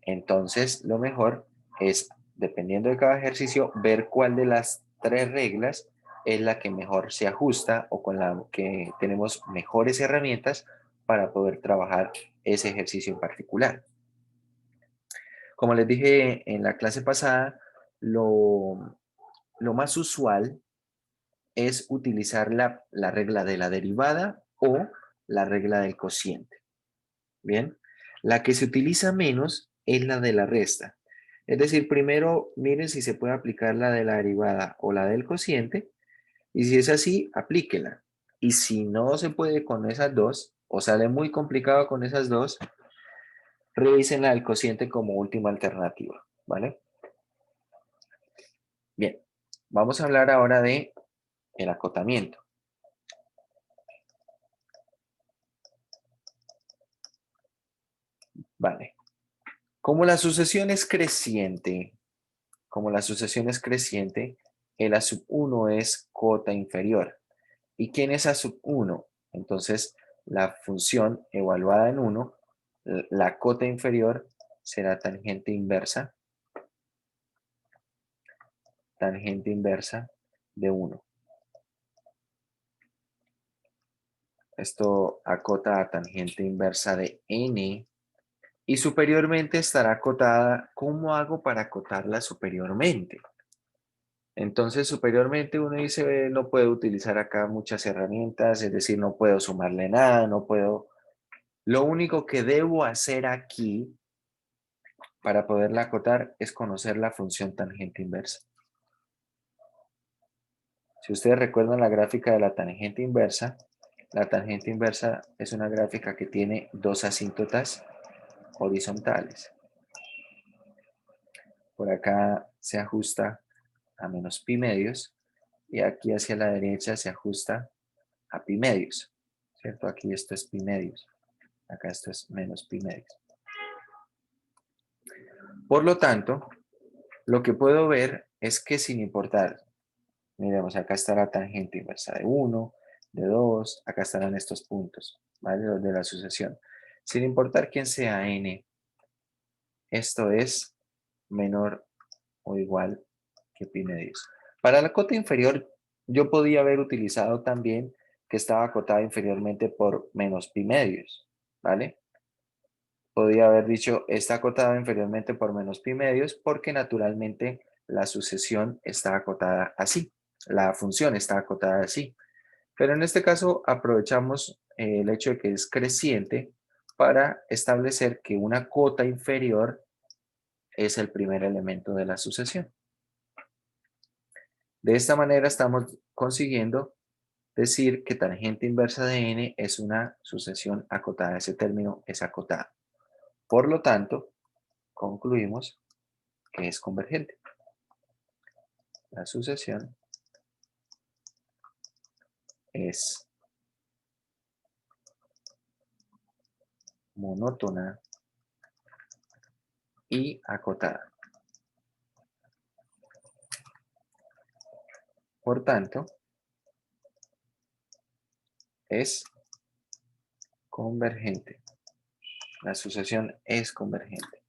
Entonces, lo mejor es, dependiendo de cada ejercicio, ver cuál de las tres reglas es la que mejor se ajusta o con la que tenemos mejores herramientas para poder trabajar ese ejercicio en particular. Como les dije en la clase pasada, lo más usual es utilizar la regla de la derivada o la regla del cociente. Bien, la que se utiliza menos es la de la resta. Es decir, primero miren si se puede aplicar la de la derivada o la del cociente, y si es así, aplíquela. Y si no se puede con esas dos, o sale muy complicado con esas dos, revisen la del cociente como última alternativa, ¿vale? Bien, vamos a hablar ahora de el acotamiento. Vale. Como la sucesión es creciente, el A sub 1 es cota inferior. ¿Y quién es A sub 1? Entonces, la función evaluada en 1, la cota inferior será tangente inversa de 1. Esto acota a tangente inversa de n y superiormente estará acotada. ¿Cómo hago para acotarla superiormente? Entonces, superiormente uno dice, no puedo utilizar acá muchas herramientas, es decir, no puedo sumarle nada, no puedo. Lo único que debo hacer aquí para poderla acotar es conocer la función tangente inversa. Si ustedes recuerdan la gráfica de la tangente inversa es una gráfica que tiene dos asíntotas horizontales. Por acá se ajusta a menos pi medios y aquí hacia la derecha se ajusta a pi medios, ¿cierto? Aquí esto es pi medios, acá esto es menos pi medios. Por lo tanto, lo que puedo ver es que sin importar, miremos, acá está la tangente inversa de 1, de 2, acá estarán estos puntos, ¿vale? Los de la sucesión. Sin importar quién sea n, esto es menor o igual que pi medios. Para la cota inferior, yo podía haber utilizado también que estaba acotada inferiormente por menos pi medios, ¿vale? Podía haber dicho está acotada inferiormente por menos pi medios porque naturalmente la sucesión está acotada así, la función está acotada así. Pero en este caso aprovechamos el hecho de que es creciente para establecer que una cota inferior es el primer elemento de la sucesión. De esta manera estamos consiguiendo decir que tangente inversa de n es una sucesión acotada. Ese término es acotado. Por lo tanto, concluimos que es convergente. La sucesión es monótona y acotada. Por tanto, es convergente. La sucesión es convergente.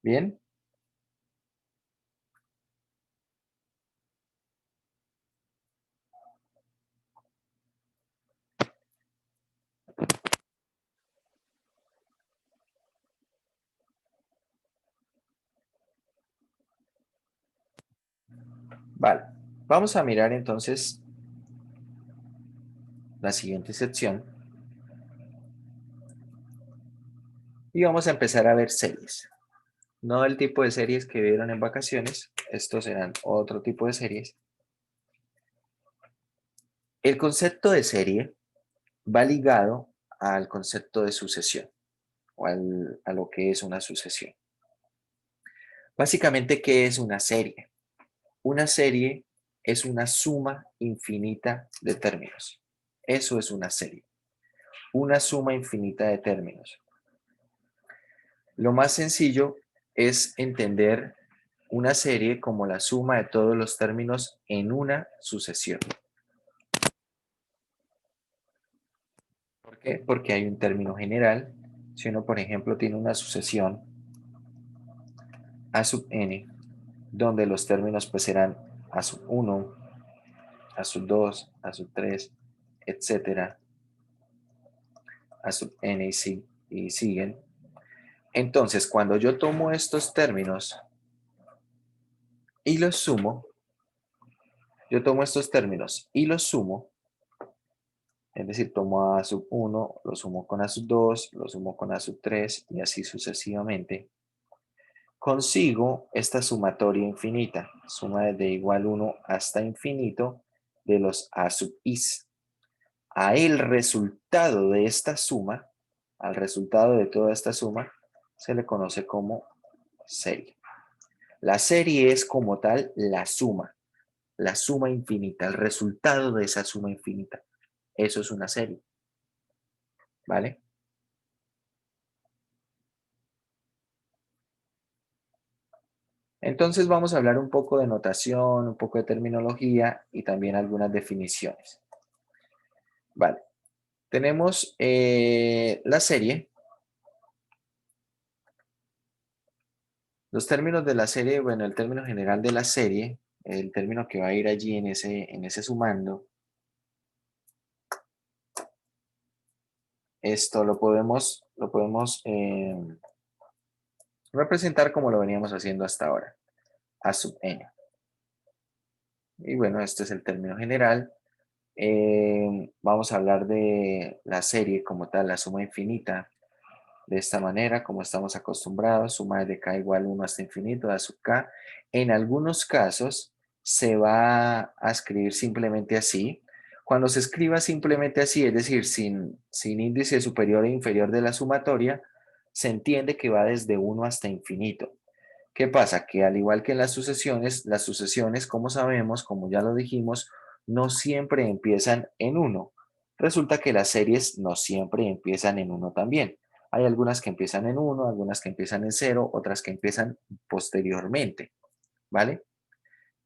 Bien. Vale. Vamos a mirar entonces la siguiente sección. Y vamos a empezar a ver series. No el tipo de series que vieron en vacaciones. Estos serán otro tipo de series. El concepto de serie va ligado al concepto de sucesión o a lo que es una sucesión. Básicamente, ¿qué es una serie? Una serie es una suma infinita de términos. Eso es una serie. Una suma infinita de términos. Lo más sencillo es entender una serie como la suma de todos los términos en una sucesión. ¿Por qué? Porque hay un término general. Si uno, por ejemplo, tiene una sucesión a sub n, donde los términos pues serán a sub 1, a sub 2, a sub 3, etcétera, a sub n y siguen. Entonces, cuando yo tomo estos términos y los sumo, yo tomo estos términos y los sumo, es decir, tomo a sub 1, lo sumo con a sub 2, lo sumo con a sub 3 y así sucesivamente, consigo esta sumatoria infinita, suma desde igual 1 hasta infinito de los a sub is. A el resultado de esta suma, al resultado de toda esta suma, se le conoce como serie. La serie es como tal la suma infinita, el resultado de esa suma infinita. Eso es una serie. ¿Vale? Entonces vamos a hablar un poco de notación, un poco de terminología y también algunas definiciones. Vale. Tenemos la serie. Los términos de la serie, bueno, el término general de la serie, el término que va a ir allí en ese sumando, esto lo podemos representar como lo veníamos haciendo hasta ahora, a sub n. Y bueno, este es el término general. Vamos a hablar de la serie como tal, la suma infinita, de esta manera, como estamos acostumbrados, suma de k igual 1 hasta infinito, a sub k. En algunos casos se va a escribir simplemente así. Cuando se escriba simplemente así, es decir, sin índice superior e inferior de la sumatoria, se entiende que va desde 1 hasta infinito. ¿Qué pasa? Que al igual que en las sucesiones, como sabemos, como ya lo dijimos, no siempre empiezan en 1. Resulta que las series no siempre empiezan en 1 también. Hay algunas que empiezan en 1, algunas que empiezan en 0, otras que empiezan posteriormente, ¿vale?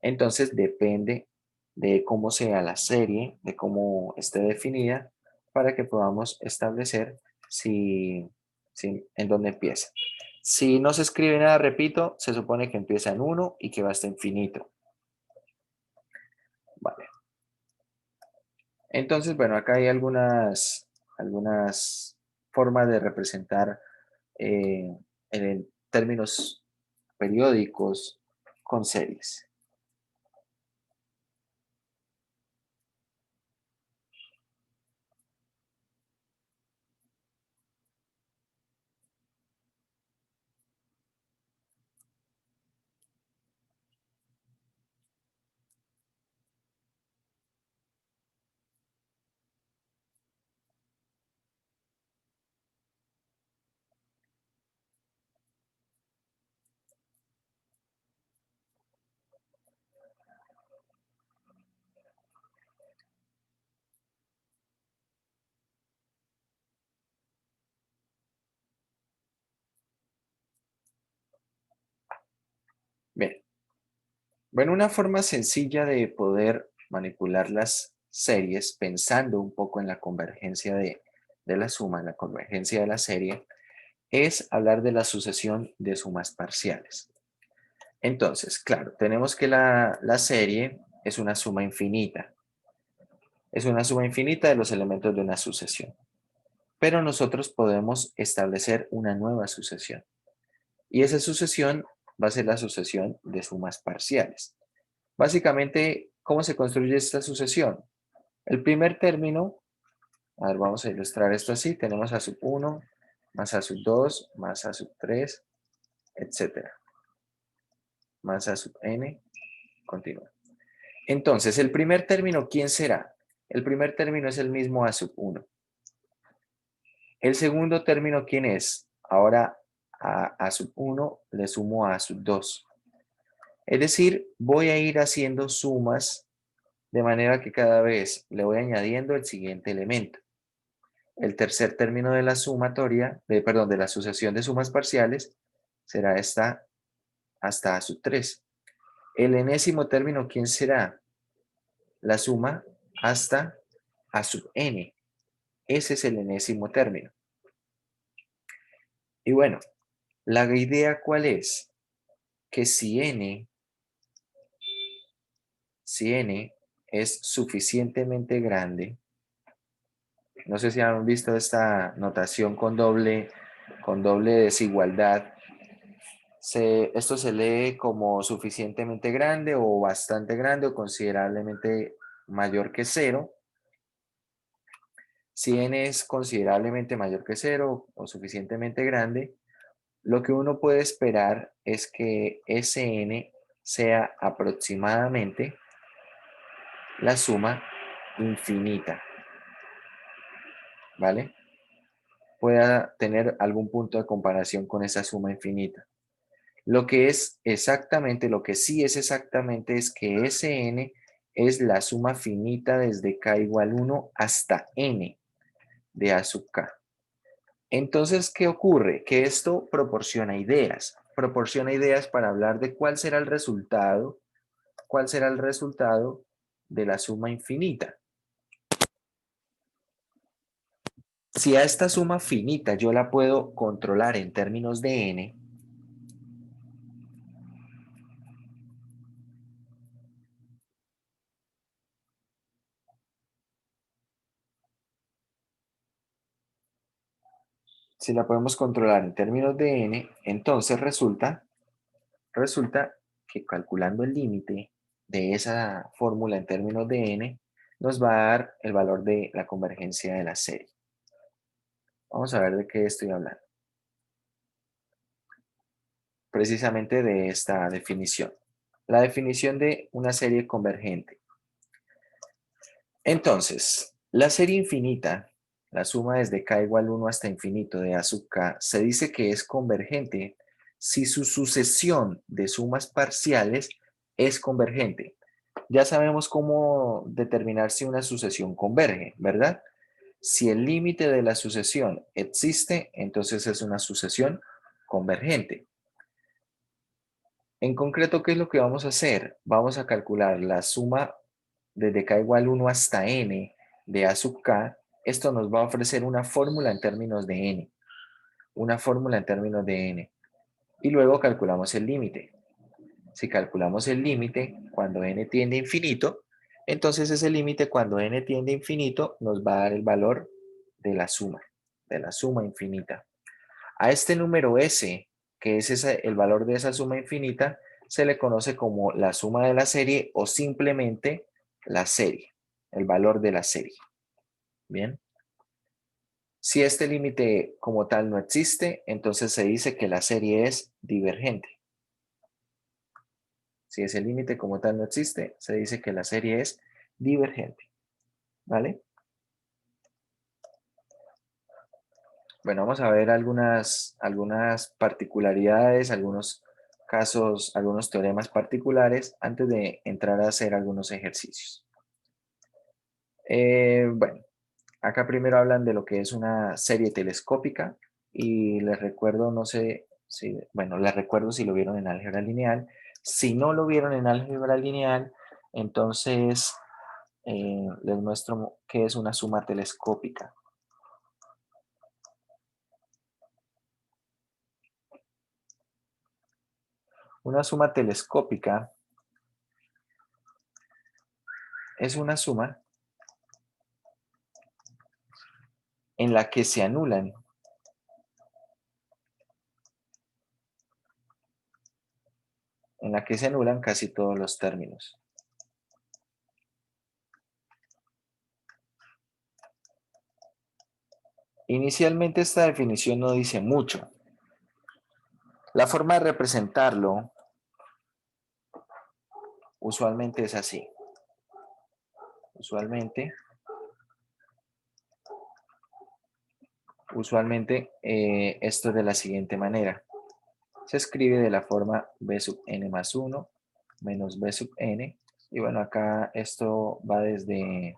Entonces depende de cómo sea la serie, de cómo esté definida, para que podamos establecer en dónde empieza. Si no se escribe nada, repito, se supone que empieza en 1 y que va hasta infinito. Vale. Entonces, bueno, acá hay algunas formas de representar en términos periódicos con series. Bien. Bueno, una forma sencilla de poder manipular las series pensando un poco en la convergencia de la suma, en la convergencia de la serie, es hablar de la sucesión de sumas parciales. Entonces, claro, tenemos que la serie es una suma infinita. Es una suma infinita de los elementos de una sucesión. Pero nosotros podemos establecer una nueva sucesión. Y esa sucesión va a ser la sucesión de sumas parciales. Básicamente, ¿cómo se construye esta sucesión? El primer término, a ver, vamos a ilustrar esto así, tenemos a sub 1, más a sub 2, más a sub 3, etcétera. Más a sub n, continúa. Entonces, el primer término, ¿quién será? El primer término es el mismo a sub 1. El segundo término, ¿quién es? Ahora a sub 1 le sumo a sub 2. Es decir, voy a ir haciendo sumas de manera que cada vez le voy añadiendo el siguiente elemento. El tercer término de la sumatoria, de la sucesión de sumas parciales, será esta hasta a sub 3. El enésimo término, ¿quién será? La suma hasta a sub n. Ese es el enésimo término. Y bueno, la idea ¿cuál es? Que si n es suficientemente grande, no sé si han visto esta notación con doble desigualdad. Esto se lee como suficientemente grande o bastante grande o considerablemente mayor que 0. Si n es considerablemente mayor que 0 o suficientemente grande, lo que uno puede esperar es que Sn sea aproximadamente la suma infinita, ¿vale? Pueda tener algún punto de comparación con esa suma infinita. Lo que sí es exactamente es que Sn es la suma finita desde k igual 1 hasta n de a sub k. Entonces, ¿qué ocurre? Que esto proporciona ideas para hablar de cuál será el resultado de la suma infinita. Si a esta suma finita yo la puedo controlar en términos de n, si la podemos controlar en términos de n, entonces resulta que calculando el límite de esa fórmula en términos de n, nos va a dar el valor de la convergencia de la serie. Vamos a ver de qué estoy hablando. Precisamente de esta definición. La definición de una serie convergente. Entonces, la serie infinita, la suma desde k igual 1 hasta infinito de a sub k, se dice que es convergente si su sucesión de sumas parciales es convergente. Ya sabemos cómo determinar si una sucesión converge, ¿verdad? Si el límite de la sucesión existe, entonces es una sucesión convergente. En concreto, ¿qué es lo que vamos a hacer? Vamos a calcular la suma desde k igual 1 hasta n de a sub k. Esto nos va a ofrecer una fórmula en términos de n. Una fórmula en términos de n. Y luego calculamos el límite. Si calculamos el límite cuando n tiende a infinito, entonces ese límite cuando n tiende a infinito nos va a dar el valor de la suma infinita. A este número S, que es el valor de esa suma infinita, se le conoce como la suma de la serie o simplemente la serie, el valor de la serie. Bien. Si este límite como tal no existe, entonces se dice que la serie es divergente. Si ese límite como tal no existe, se dice que la serie es divergente. ¿Vale? Bueno, vamos a ver algunas particularidades, algunos casos, algunos teoremas particulares antes de entrar a hacer algunos ejercicios. Bueno, acá primero hablan de lo que es una serie telescópica y les recuerdo, no sé si, bueno, les recuerdo si lo vieron en álgebra lineal. Si no lo vieron en álgebra lineal, entonces les muestro qué es una suma telescópica. Una suma telescópica es una suma en la que se anulan casi todos los términos. Inicialmente esta definición no dice mucho. La forma de representarlo usualmente es así. Usualmente esto es de la siguiente manera. Se escribe de la forma b sub n más 1 menos b sub n. Y bueno, acá esto va desde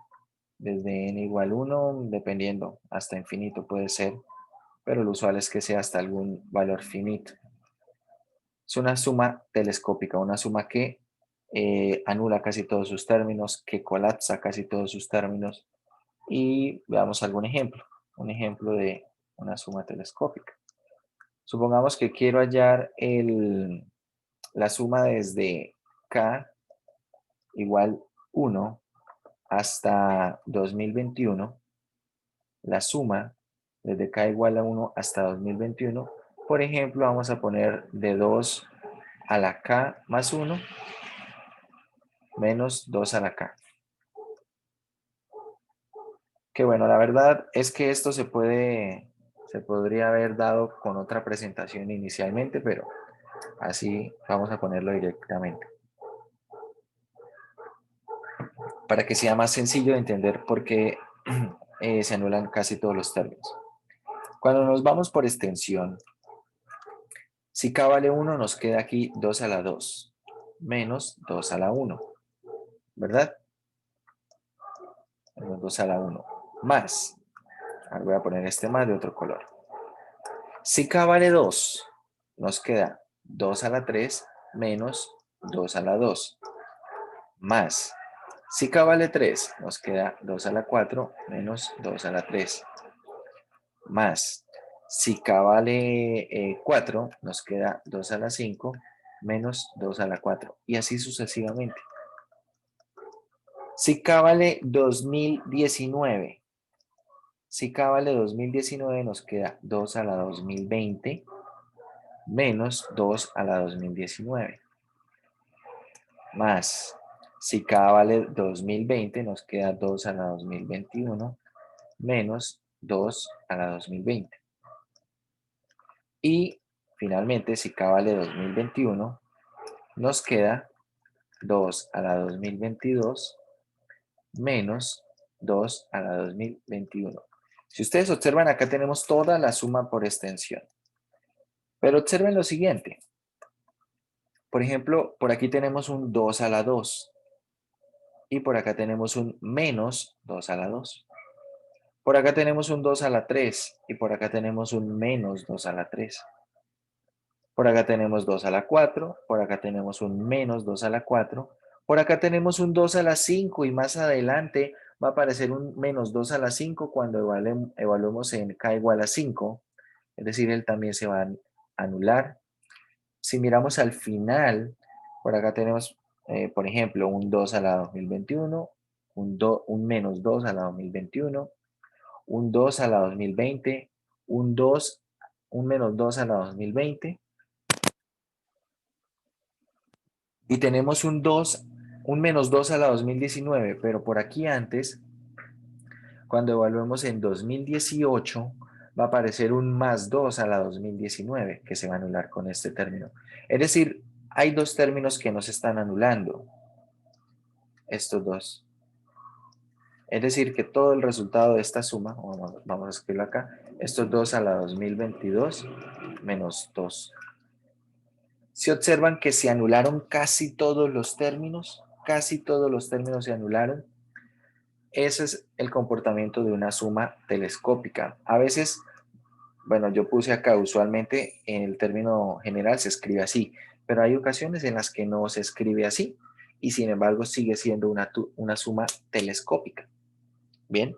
n igual 1, dependiendo, hasta infinito puede ser, pero lo usual es que sea hasta algún valor finito. Es una suma telescópica, una suma que anula casi todos sus términos, que colapsa casi todos sus términos. Y veamos algún ejemplo. Un ejemplo de una suma telescópica. Supongamos que quiero hallar la suma desde k igual 1 hasta 2021. La suma desde k igual a 1 hasta 2021. Por ejemplo, vamos a poner de 2 a la k más 1 menos 2 a la k. Que bueno, la verdad es que esto se podría haber dado con otra presentación inicialmente, pero así vamos a ponerlo directamente. Para que sea más sencillo de entender por qué se anulan casi todos los términos. Cuando nos vamos por extensión, si k vale 1, nos queda aquí 2 a la 2 menos 2 a la 1, ¿verdad? Menos 2 a la 1 más, ahora voy a poner este más de otro color. Si k vale 2, nos queda 2 a la 3 menos 2 a la 2 más. Si k vale 3, nos queda 2 a la 4 menos 2 a la 3 más. Si k vale 4, nos queda 2 a la 5 menos 2 a la 4 y así sucesivamente. Si k vale 2019, nos queda 2 a la 2020 menos 2 a la 2019 más. Si k vale 2020, nos queda 2 a la 2021 menos 2 a la 2020. Y finalmente, si k vale 2021, nos queda 2 a la 2022 menos 2 a la 2021. Si ustedes observan, acá tenemos toda la suma por extensión. Pero observen lo siguiente. Por ejemplo, por aquí tenemos un 2 a la 2. Y por acá tenemos un menos 2 a la 2. Por acá tenemos un 2 a la 3. Y por acá tenemos un menos 2 a la 3. Por acá tenemos 2 a la 4. Por acá tenemos un menos 2 a la 4. Por acá tenemos un 2 a la 5. Y más adelante va a aparecer un menos 2 a la 5 cuando evaluemos en k igual a 5. Es decir, él también se va a anular. Si miramos al final, por acá tenemos, por ejemplo, un 2 a la 2021, un menos 2 a la 2021, un 2 a la 2020, un menos 2 a la 2020, y tenemos un menos 2 a la 2019, pero por aquí antes, cuando evaluemos en 2018, va a aparecer un más 2 a la 2019, que se va a anular con este término. Es decir, hay dos términos que no se están anulando, estos dos. Es decir, que todo el resultado de esta suma, vamos a escribirlo acá, estos 2 a la 2022 menos 2. Si observan que se anularon casi todos los términos se anularon. Ese es el comportamiento de una suma telescópica. A veces, bueno, yo puse acá, usualmente en el término general se escribe así, pero hay ocasiones en las que no se escribe así y sin embargo sigue siendo una suma telescópica. Bien,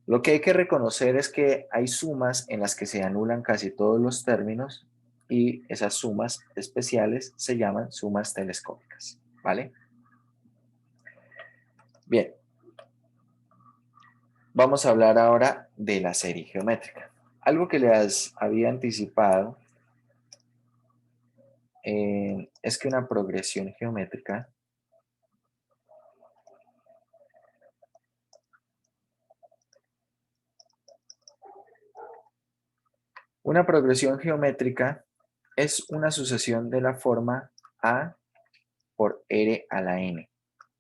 lo que hay que reconocer es que hay sumas en las que se anulan casi todos los términos y esas sumas especiales se llaman sumas telescópicas, ¿vale? Bien, vamos a hablar ahora de la serie geométrica. Algo que les había anticipado es que una progresión geométrica es una sucesión de la forma A por R a la N,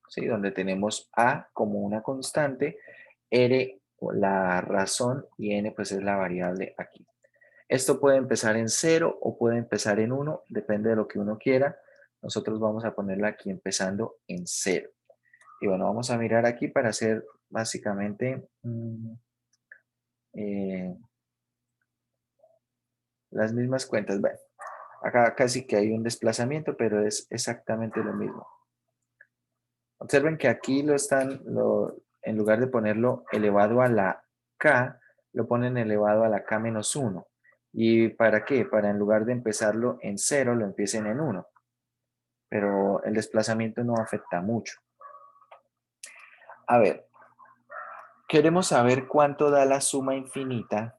¿sí? Donde tenemos A como una constante, R la razón y N pues es la variable aquí. Esto puede empezar en 0 o puede empezar en 1, depende de lo que uno quiera. Nosotros vamos a ponerla aquí empezando en 0. Y bueno, vamos a mirar aquí para hacer básicamente las mismas cuentas. Bueno, acá casi que hay un desplazamiento, pero es exactamente lo mismo. Observen que aquí en lugar de ponerlo elevado a la k, lo ponen elevado a la k menos 1. ¿Y para qué? Para en lugar de empezarlo en 0, lo empiecen en 1. Pero el desplazamiento no afecta mucho. A ver, queremos saber cuánto da la suma infinita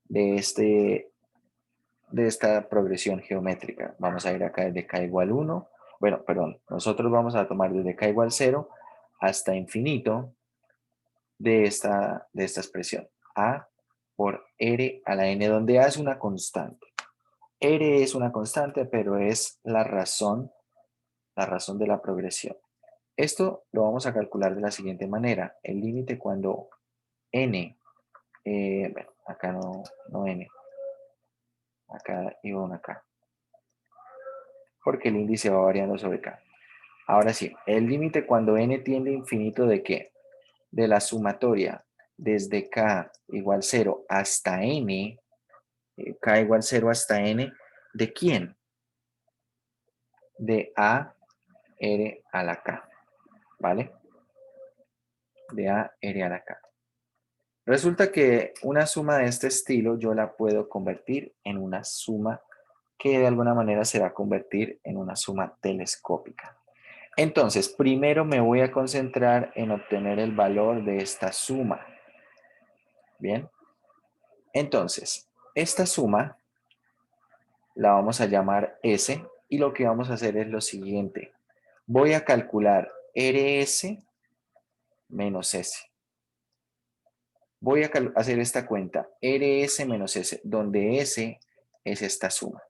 de esta progresión geométrica. Vamos a ir acá desde k igual 1. Bueno, perdón, nosotros vamos a tomar desde k igual 0 hasta infinito de esta expresión. A por R a la N, donde A es una constante. R es una constante, pero es la razón de la progresión. Esto lo vamos a calcular de la siguiente manera. El límite cuando N, bueno, acá no N, acá iba una K, porque el índice va variando sobre K. Ahora sí, el límite cuando N tiende a infinito ¿de qué? De la sumatoria desde K igual 0 hasta N, K igual 0 hasta N, ¿de quién? De A, R a la K, ¿vale? De A, R a la K. Resulta que una suma de este estilo yo la puedo convertir en una suma que de alguna manera se va a convertir en una suma telescópica. Entonces, primero me voy a concentrar en obtener el valor de esta suma. Bien. Entonces, esta suma la vamos a llamar S y lo que vamos a hacer es lo siguiente. Voy a calcular RS menos S. Voy a hacer esta cuenta, RS menos S, donde S es esta suma.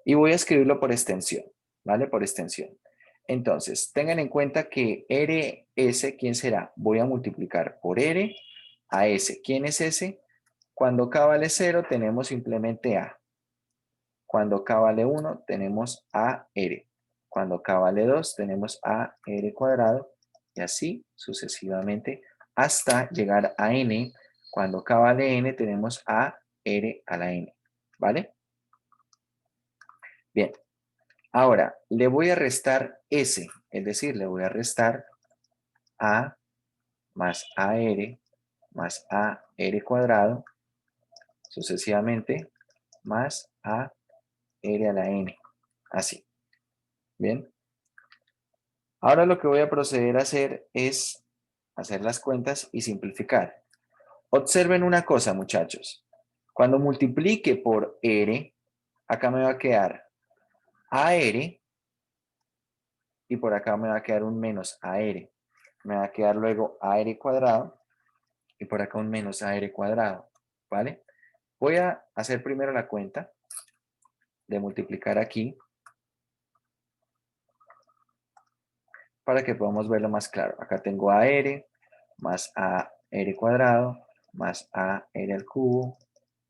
Y voy a escribirlo por extensión, ¿vale? Por extensión. Entonces, tengan en cuenta que RS, ¿quién será? Voy a multiplicar por R a S. ¿Quién es S? Cuando K vale 0, tenemos simplemente A. Cuando K vale 1, tenemos AR. Cuando K vale 2, tenemos AR cuadrado. Y así sucesivamente hasta llegar a N. Cuando K vale N, tenemos AR a la N. ¿Vale? Bien. Ahora, le voy a restar S. Es decir, le voy a restar A más AR más AR cuadrado. Sucesivamente más AR a la N. Así. Bien. Ahora lo que voy a proceder a hacer es hacer las cuentas y simplificar. Observen una cosa, muchachos. Cuando multiplique por R, acá me va a quedar AR y por acá me va a quedar un menos AR. Me va a quedar luego AR cuadrado y por acá un menos AR cuadrado. ¿Vale? Voy a hacer primero la cuenta de multiplicar aquí para que podamos verlo más claro. Acá tengo AR más AR cuadrado más AR al cubo,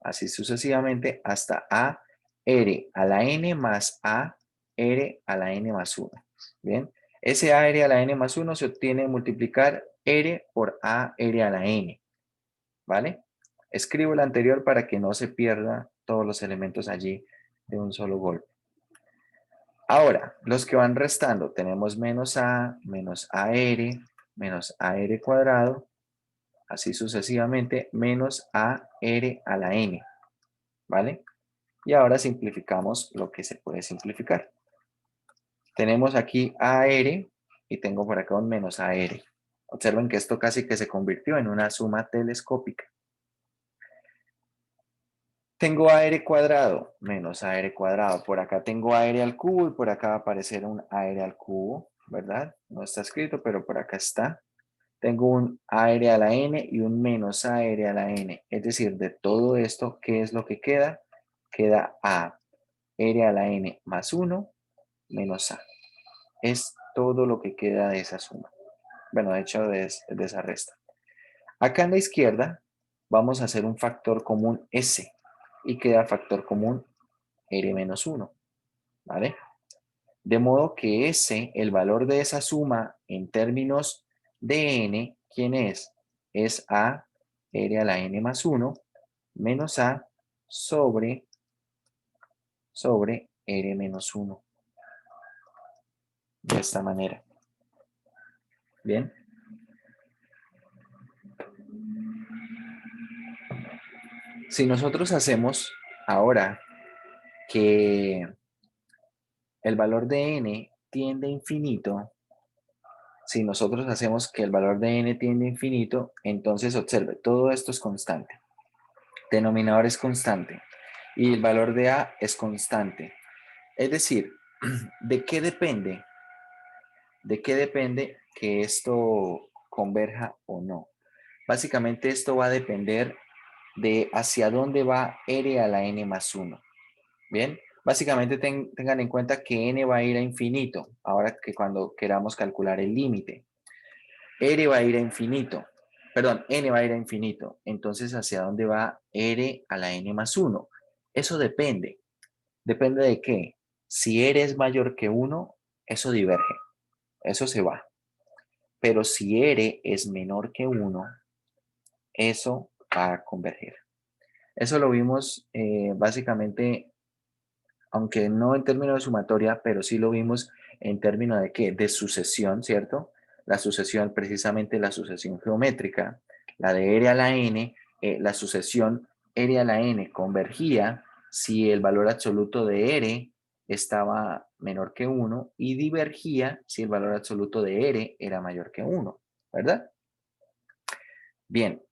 así sucesivamente hasta AR a la n más AR a la n más 1. Bien, ese AR a la n más 1 se obtiene multiplicar R por AR a la n. ¿Vale? Escribo el anterior para que no se pierda todos los elementos allí de un solo golpe. Ahora, los que van restando, tenemos menos A, menos AR, menos AR cuadrado, así sucesivamente, menos AR a la N, ¿vale? Y ahora simplificamos lo que se puede simplificar. Tenemos aquí AR y tengo por acá un menos AR. Observen que esto casi que se convirtió en una suma telescópica. Tengo AR cuadrado menos AR cuadrado. Por acá tengo AR al cubo y por acá va a aparecer un AR al cubo, ¿verdad? No está escrito, pero por acá está. Tengo un AR a la N y un menos AR a la N. Es decir, de todo esto, ¿qué es lo que queda? Queda A, R a la N más 1 menos A. Es todo lo que queda de esa suma. Bueno, de hecho, de esa resta. Acá en la izquierda vamos a hacer un factor común S y queda factor común R menos 1, ¿vale? De modo que S, el valor de esa suma en términos de N, ¿quién es? Es A, R a la N más 1, menos A sobre R menos 1. De esta manera. Bien. Si nosotros hacemos ahora que el valor de N tiende a infinito, si nosotros hacemos que el valor de N tiende a infinito, entonces observe, todo esto es constante. Denominador es constante y el valor de A es constante. Es decir, ¿de qué depende? ¿De qué depende que esto converja o no? Básicamente esto va a depender de hacia dónde va R a la N más 1. Bien, básicamente tengan en cuenta que N va a ir a infinito, ahora que cuando queramos calcular el límite. R va a ir a infinito, perdón, N va a ir a infinito. Entonces, ¿hacia dónde va R a la N más 1? Eso depende. ¿Depende de qué? Si R es mayor que 1, eso diverge. Eso se va. Pero si R es menor que 1, eso va a converger. Eso lo vimos básicamente, aunque no en términos de sumatoria, pero sí lo vimos en términos de qué? De sucesión, ¿cierto? La sucesión, precisamente la sucesión geométrica, la de R a la N, la sucesión R a la N convergía si el valor absoluto de R estaba menor que 1 y divergía si el valor absoluto de R era mayor que 1, ¿verdad? Bien,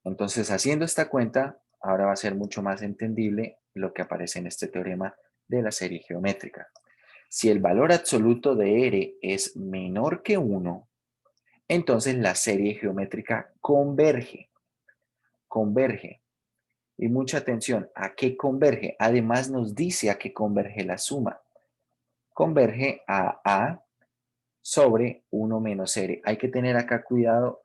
entonces haciendo esta cuenta, ahora va a ser mucho más entendible lo que aparece en este teorema de la serie geométrica. Si el valor absoluto de R es menor que 1, entonces la serie geométrica converge. Converge. Y mucha atención, ¿a qué converge? Además nos dice a qué converge la suma. Converge a A sobre 1 menos R. Hay que tener acá cuidado,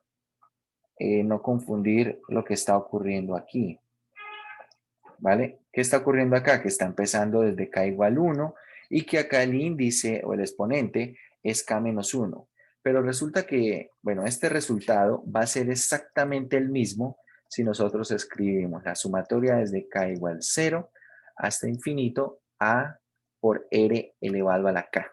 no confundir lo que está ocurriendo aquí. ¿Vale? ¿Qué está ocurriendo acá? Que está empezando desde K igual 1 y que acá el índice o el exponente es K menos 1. Pero resulta que, bueno, este resultado va a ser exactamente el mismo si nosotros escribimos la sumatoria desde K igual 0 hasta infinito A por R elevado a la K.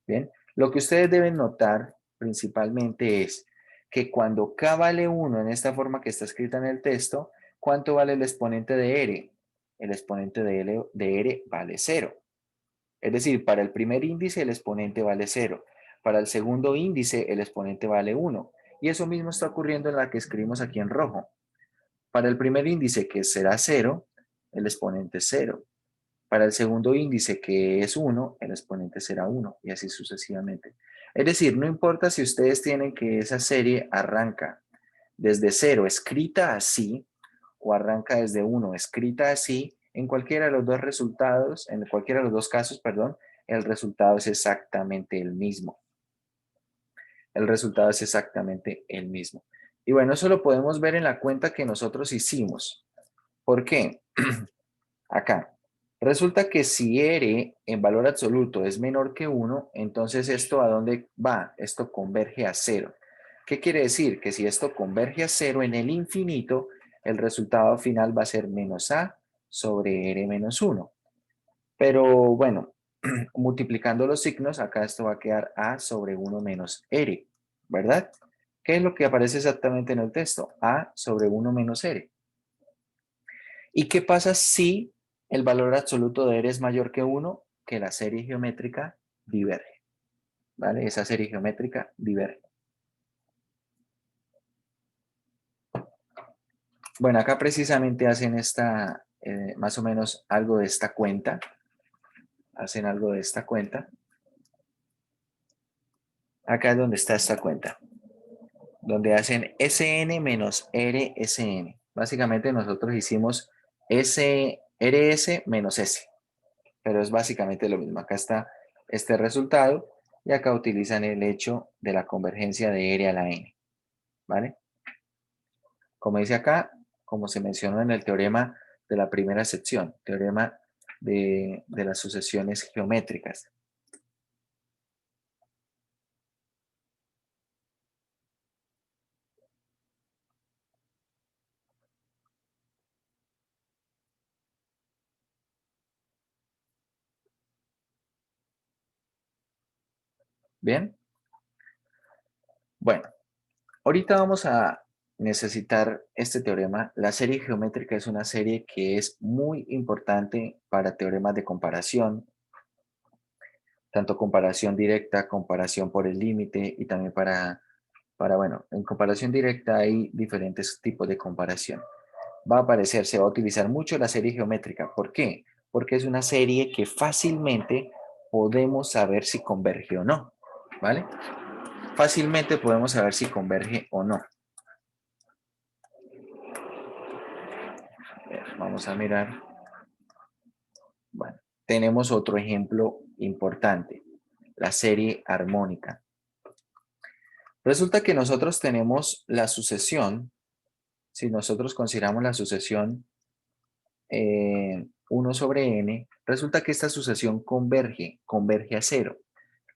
Bien, lo que ustedes deben notar principalmente es que cuando K vale 1 en esta forma que está escrita en el texto, ¿cuánto vale el exponente de R? El exponente de R vale 0. Es decir, para el primer índice el exponente vale 0. Para el segundo índice el exponente vale 1. Y eso mismo está ocurriendo en la que escribimos aquí en rojo. Para el primer índice, que será 0, el exponente es 0. Para el segundo índice, que es 1, el exponente será 1 y así sucesivamente. Es decir, no importa si ustedes tienen que esa serie arranca desde 0 escrita así o arranca desde 1 escrita así, en cualquiera de los dos resultados, en cualquiera de los dos casos, perdón, el resultado es exactamente el mismo. El resultado es exactamente el mismo. Y bueno, eso lo podemos ver en la cuenta que nosotros hicimos. ¿Por qué? Acá. Resulta que si R en valor absoluto es menor que 1, entonces ¿esto a dónde va? Esto converge a 0. ¿Qué quiere decir? Que si esto converge a 0 en el infinito, el resultado final va a ser menos A sobre R menos 1. Pero bueno, multiplicando los signos, acá esto va a quedar A sobre 1 menos R, ¿verdad? ¿Qué es lo que aparece exactamente en el texto? A sobre 1 menos R. ¿Y qué pasa si el valor absoluto de R es mayor que 1? Que la serie geométrica diverge. ¿Vale? Esa serie geométrica diverge. Bueno, acá precisamente hacen esta, más o menos algo de esta cuenta. Hacen algo de esta cuenta. Acá es donde está esta cuenta. Donde hacen SN menos RSN. Básicamente nosotros hicimos RS menos S. Pero es básicamente lo mismo. Acá está este resultado y acá utilizan el hecho de la convergencia de R a la N. ¿Vale? Como dice acá, como se mencionó en el teorema de la primera sección, teorema de las sucesiones geométricas. ¿Bien? Bueno, ahorita vamos a necesitar este teorema. La serie geométrica es una serie que es muy importante para teoremas de comparación, tanto comparación directa, comparación por el límite y también bueno, en comparación directa hay diferentes tipos de comparación. Va a aparecer, se va a utilizar mucho la serie geométrica. ¿Por qué? Porque es una serie que fácilmente podemos saber si converge o no, ¿vale? Fácilmente podemos saber si converge o no. Vamos a mirar. Bueno, tenemos otro ejemplo importante, la serie armónica. Resulta que nosotros tenemos la sucesión, si nosotros consideramos la sucesión 1 sobre n, resulta que esta sucesión converge a 0.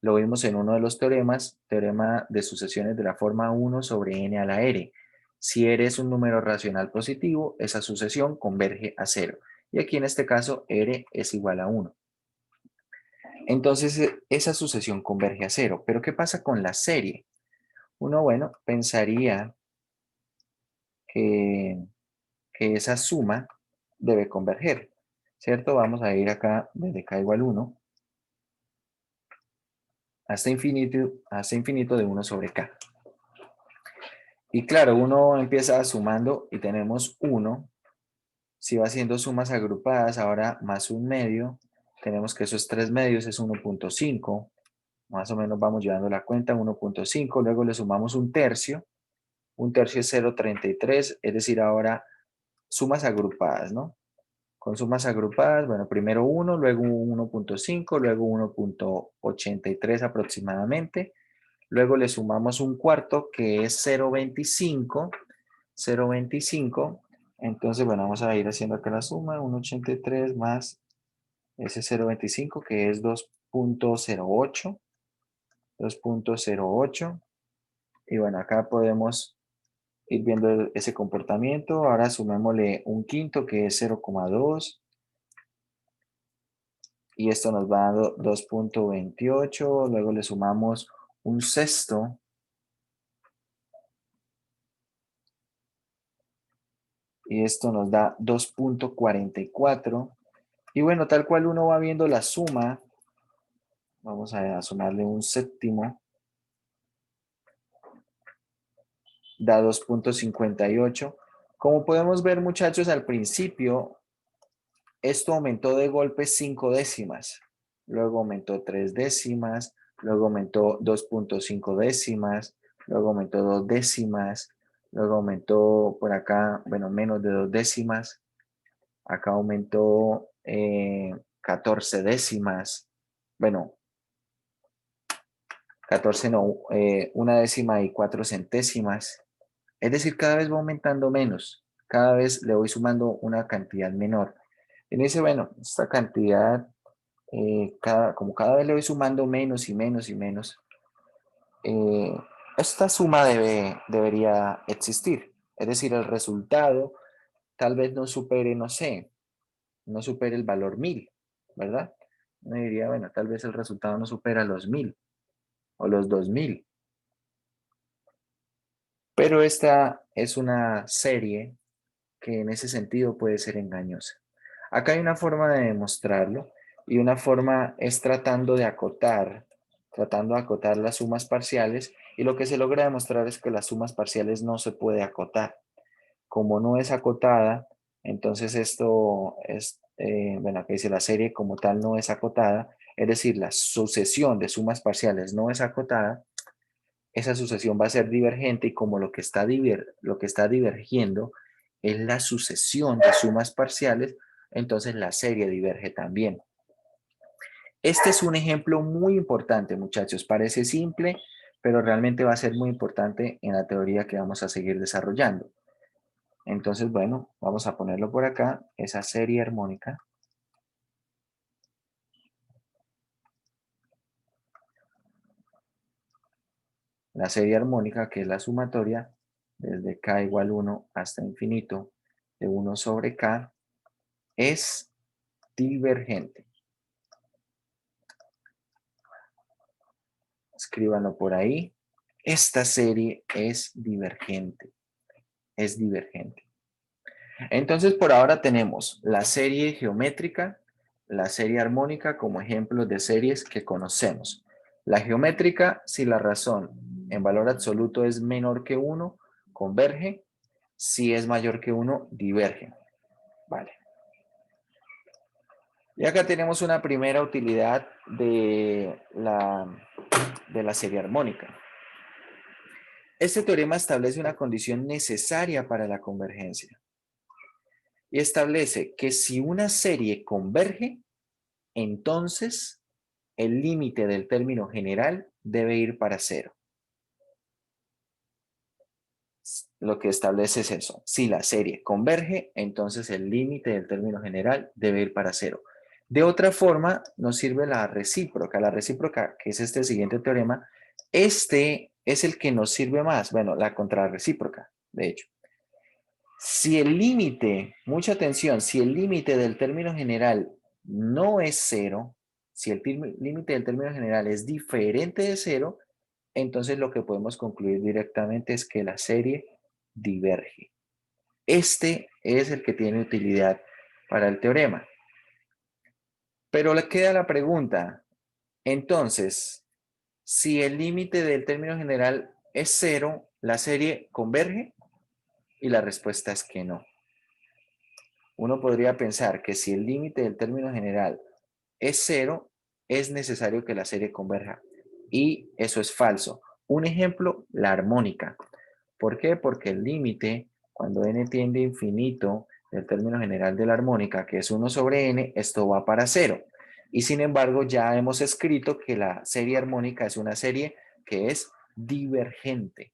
Lo vimos en uno de los teoremas, teorema de sucesiones de la forma 1 sobre n a la r. Si r es un número racional positivo, esa sucesión converge a 0. Y aquí en este caso, r es igual a 1. Entonces, esa sucesión converge a 0. Pero, ¿qué pasa con la serie? Uno, bueno, pensaría que esa suma debe converger, ¿cierto? Vamos a ir acá desde k igual 1 hasta infinito de 1 sobre k. Y claro, uno empieza sumando y tenemos 1. Si va haciendo sumas agrupadas, ahora más un medio, tenemos que eso es 3 medios, es 1.5. Más o menos vamos llevando la cuenta, 1.5. Luego le sumamos un tercio. Un tercio es 0.33, es decir, ahora sumas agrupadas, ¿no? Con sumas agrupadas, bueno, primero 1, luego 1.5, luego 1.83 aproximadamente. Luego le sumamos un cuarto que es 0.25. 0.25. Entonces, bueno, vamos a ir haciendo acá la suma. 1.83 más ese 0.25 que es 2.08. 2.08. Y bueno, acá podemos ir viendo ese comportamiento. Ahora sumémosle un quinto que es 0.2. Y esto nos va dando 2.28. Luego le sumamos un sexto. Y esto nos da 2.44. Y bueno, tal cual uno va viendo la suma, vamos a sumarle un séptimo, da 2.58. Como podemos ver, muchachos, al principio, esto aumentó de golpe 5 décimas, luego aumentó 3 décimas, luego aumentó 2.5 décimas, luego aumentó 2 décimas, luego aumentó por acá, bueno, menos de 2 décimas, acá aumentó 14 décimas, bueno, 14 no, una décima y 4 centésimas. Es decir, cada vez va aumentando menos, cada vez le voy sumando una cantidad menor. Y me dice, bueno, esta cantidad, como cada vez le voy sumando menos y menos y menos, eh, esta suma debería existir. Es decir, el resultado tal vez no supere, no sé, no supere el valor 1000, ¿verdad? Me diría, bueno, tal vez el resultado no supera los 1000 o los 2000. Pero esta es una serie que en ese sentido puede ser engañosa. Acá hay una forma de demostrarlo y una forma es tratando de acotar las sumas parciales, y lo que se logra demostrar es que las sumas parciales no se puede acotar. Como no es acotada, entonces esto es, bueno, aquí dice la serie como tal no es acotada, es decir, la sucesión de sumas parciales no es acotada, esa sucesión va a ser divergente, y como lo que está divergiendo es la sucesión de sumas parciales, entonces la serie diverge también. Este es un ejemplo muy importante, muchachos. Parece simple, pero realmente va a ser muy importante en la teoría que vamos a seguir desarrollando. Entonces, bueno, vamos a ponerlo por acá, esa serie armónica. La serie armónica, que es la sumatoria desde k igual 1 hasta infinito de 1 sobre k, es divergente. Escríbanlo por ahí. Esta serie es divergente. Es divergente. Entonces, por ahora tenemos la serie geométrica, la serie armónica como ejemplos de series que conocemos. La geométrica, si la razón en valor absoluto es menor que 1, converge. Si es mayor que 1, diverge. Vale. Y acá tenemos una primera utilidad de la serie armónica. Este teorema establece una condición necesaria para la convergencia. Y establece que si una serie converge, entonces el límite del término general debe ir para 0. Lo que establece es eso. Si la serie converge, entonces el límite del término general debe ir para 0. De otra forma, nos sirve la recíproca. La recíproca, que es este siguiente teorema, este es el que nos sirve más. Bueno, la contrarrecíproca, de hecho. Si el límite, mucha atención, si el límite del término general no es 0, si el límite del término general es diferente de 0, entonces lo que podemos concluir directamente es que la serie diverge. Este es el que tiene utilidad para el teorema. Pero le queda la pregunta, entonces, si el límite del término general es 0, ¿la serie converge? Y la respuesta es que no. Uno podría pensar que si el límite del término general es 0, es necesario que la serie converja. Y eso es falso. Un ejemplo, la armónica. ¿Por qué? Porque el límite, cuando n tiende a infinito del término general de la armónica, que es 1 sobre n, esto va para 0. Y sin embargo, ya hemos escrito que la serie armónica es una serie que es divergente.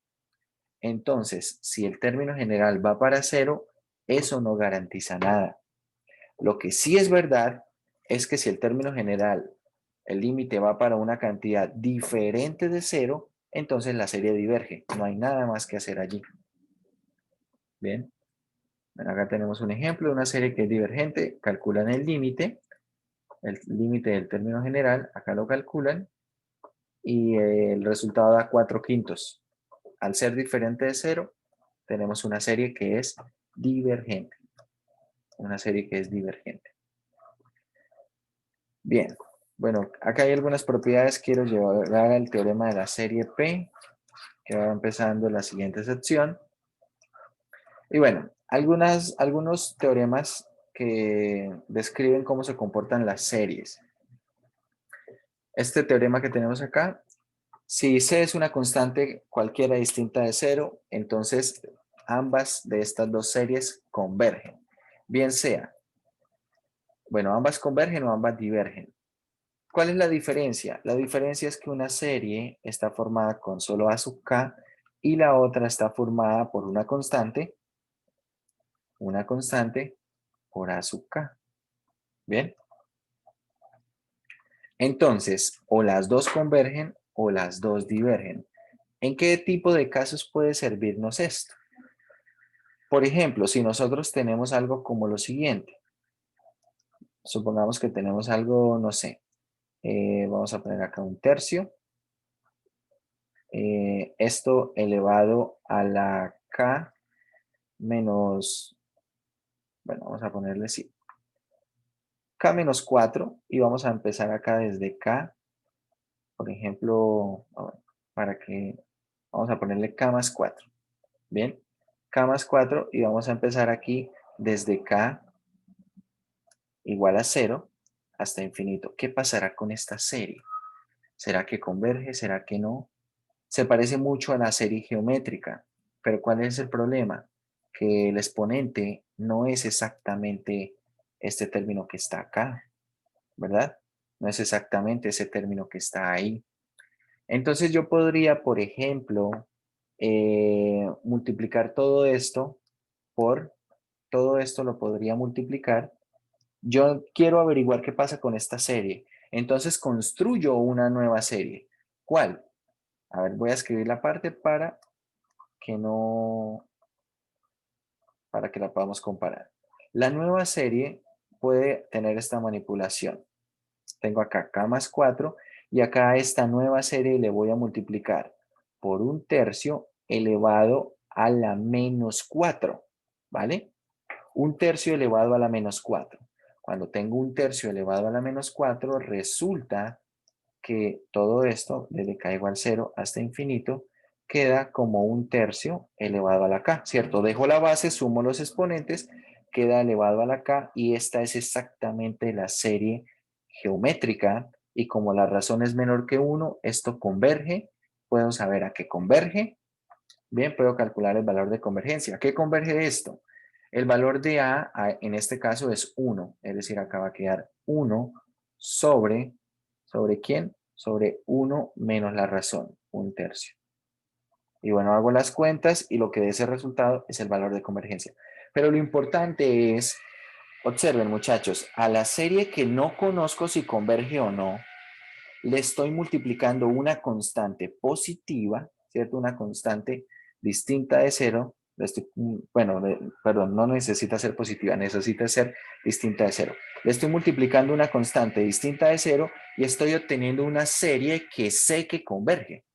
Entonces, si el término general va para 0, eso no garantiza nada. Lo que sí es verdad es que si el término general, el límite va para una cantidad diferente de 0, entonces la serie diverge. No hay nada más que hacer allí. Bien. Bueno, acá tenemos un ejemplo de una serie que es divergente. Calculan el límite del término general. Acá lo calculan. Y el resultado da 4/5. Al ser diferente de 0, tenemos una serie que es divergente. Una serie que es divergente. Bien. Bueno, acá hay algunas propiedades. Quiero llevar al teorema de la serie P, que va empezando la siguiente sección. Y bueno, algunos teoremas que describen cómo se comportan las series. Este teorema que tenemos acá, si C es una constante cualquiera distinta de 0, entonces ambas de estas dos series convergen. Bien sea, bueno, ambas convergen o ambas divergen. ¿Cuál es la diferencia? La diferencia es que una serie está formada con solo A sub K y la otra está formada por una constante por A sub K. ¿Bien? Entonces, o las dos convergen o las dos divergen. ¿En qué tipo de casos puede servirnos esto? Por ejemplo, si nosotros tenemos algo como lo siguiente. Supongamos que tenemos algo, no sé, vamos a poner acá un tercio. Esto elevado a la K menos, bueno, vamos a ponerle así. K menos 4 y vamos a empezar acá desde K. Por ejemplo, para que, vamos a ponerle K más 4. Bien, K más 4 y vamos a empezar aquí desde K igual a 0 hasta infinito. ¿Qué pasará con esta serie? ¿Será que converge? ¿Será que no? Se parece mucho a la serie geométrica, pero ¿cuál es el problema? Que el exponente no es exactamente este término que está acá, ¿verdad? No es exactamente ese término que está ahí. Entonces yo podría, por ejemplo, multiplicar todo esto por, todo esto lo podría multiplicar. Yo quiero averiguar qué pasa con esta serie. Entonces construyo una nueva serie. ¿Cuál? A ver, voy a escribir la parte para que no, para que la podamos comparar. La nueva serie puede tener esta manipulación. Tengo acá K más 4 y acá a esta nueva serie le voy a multiplicar por un tercio elevado a la menos 4, ¿vale? Un tercio elevado a la menos 4. Cuando tengo un tercio elevado a la menos 4, resulta que todo esto, desde K igual 0 hasta infinito, queda como un tercio elevado a la K, ¿cierto? Dejo la base, sumo los exponentes, queda elevado a la K y esta es exactamente la serie geométrica y como la razón es menor que 1, esto converge. Puedo saber a qué converge. Bien, puedo calcular el valor de convergencia. ¿A qué converge esto? El valor de en este caso es 1, es decir, acá va a quedar 1 ¿sobre quién? Sobre 1 menos la razón, un tercio. Y bueno, hago las cuentas y lo que dé ese resultado es el valor de convergencia. Pero lo importante es, observen muchachos, a la serie que no conozco si converge o no, le estoy multiplicando una constante positiva, ¿cierto? Una constante distinta de 0. Perdón, no necesita ser positiva, necesita ser distinta de 0. Le estoy multiplicando una constante distinta de 0 y estoy obteniendo una serie que sé que converge.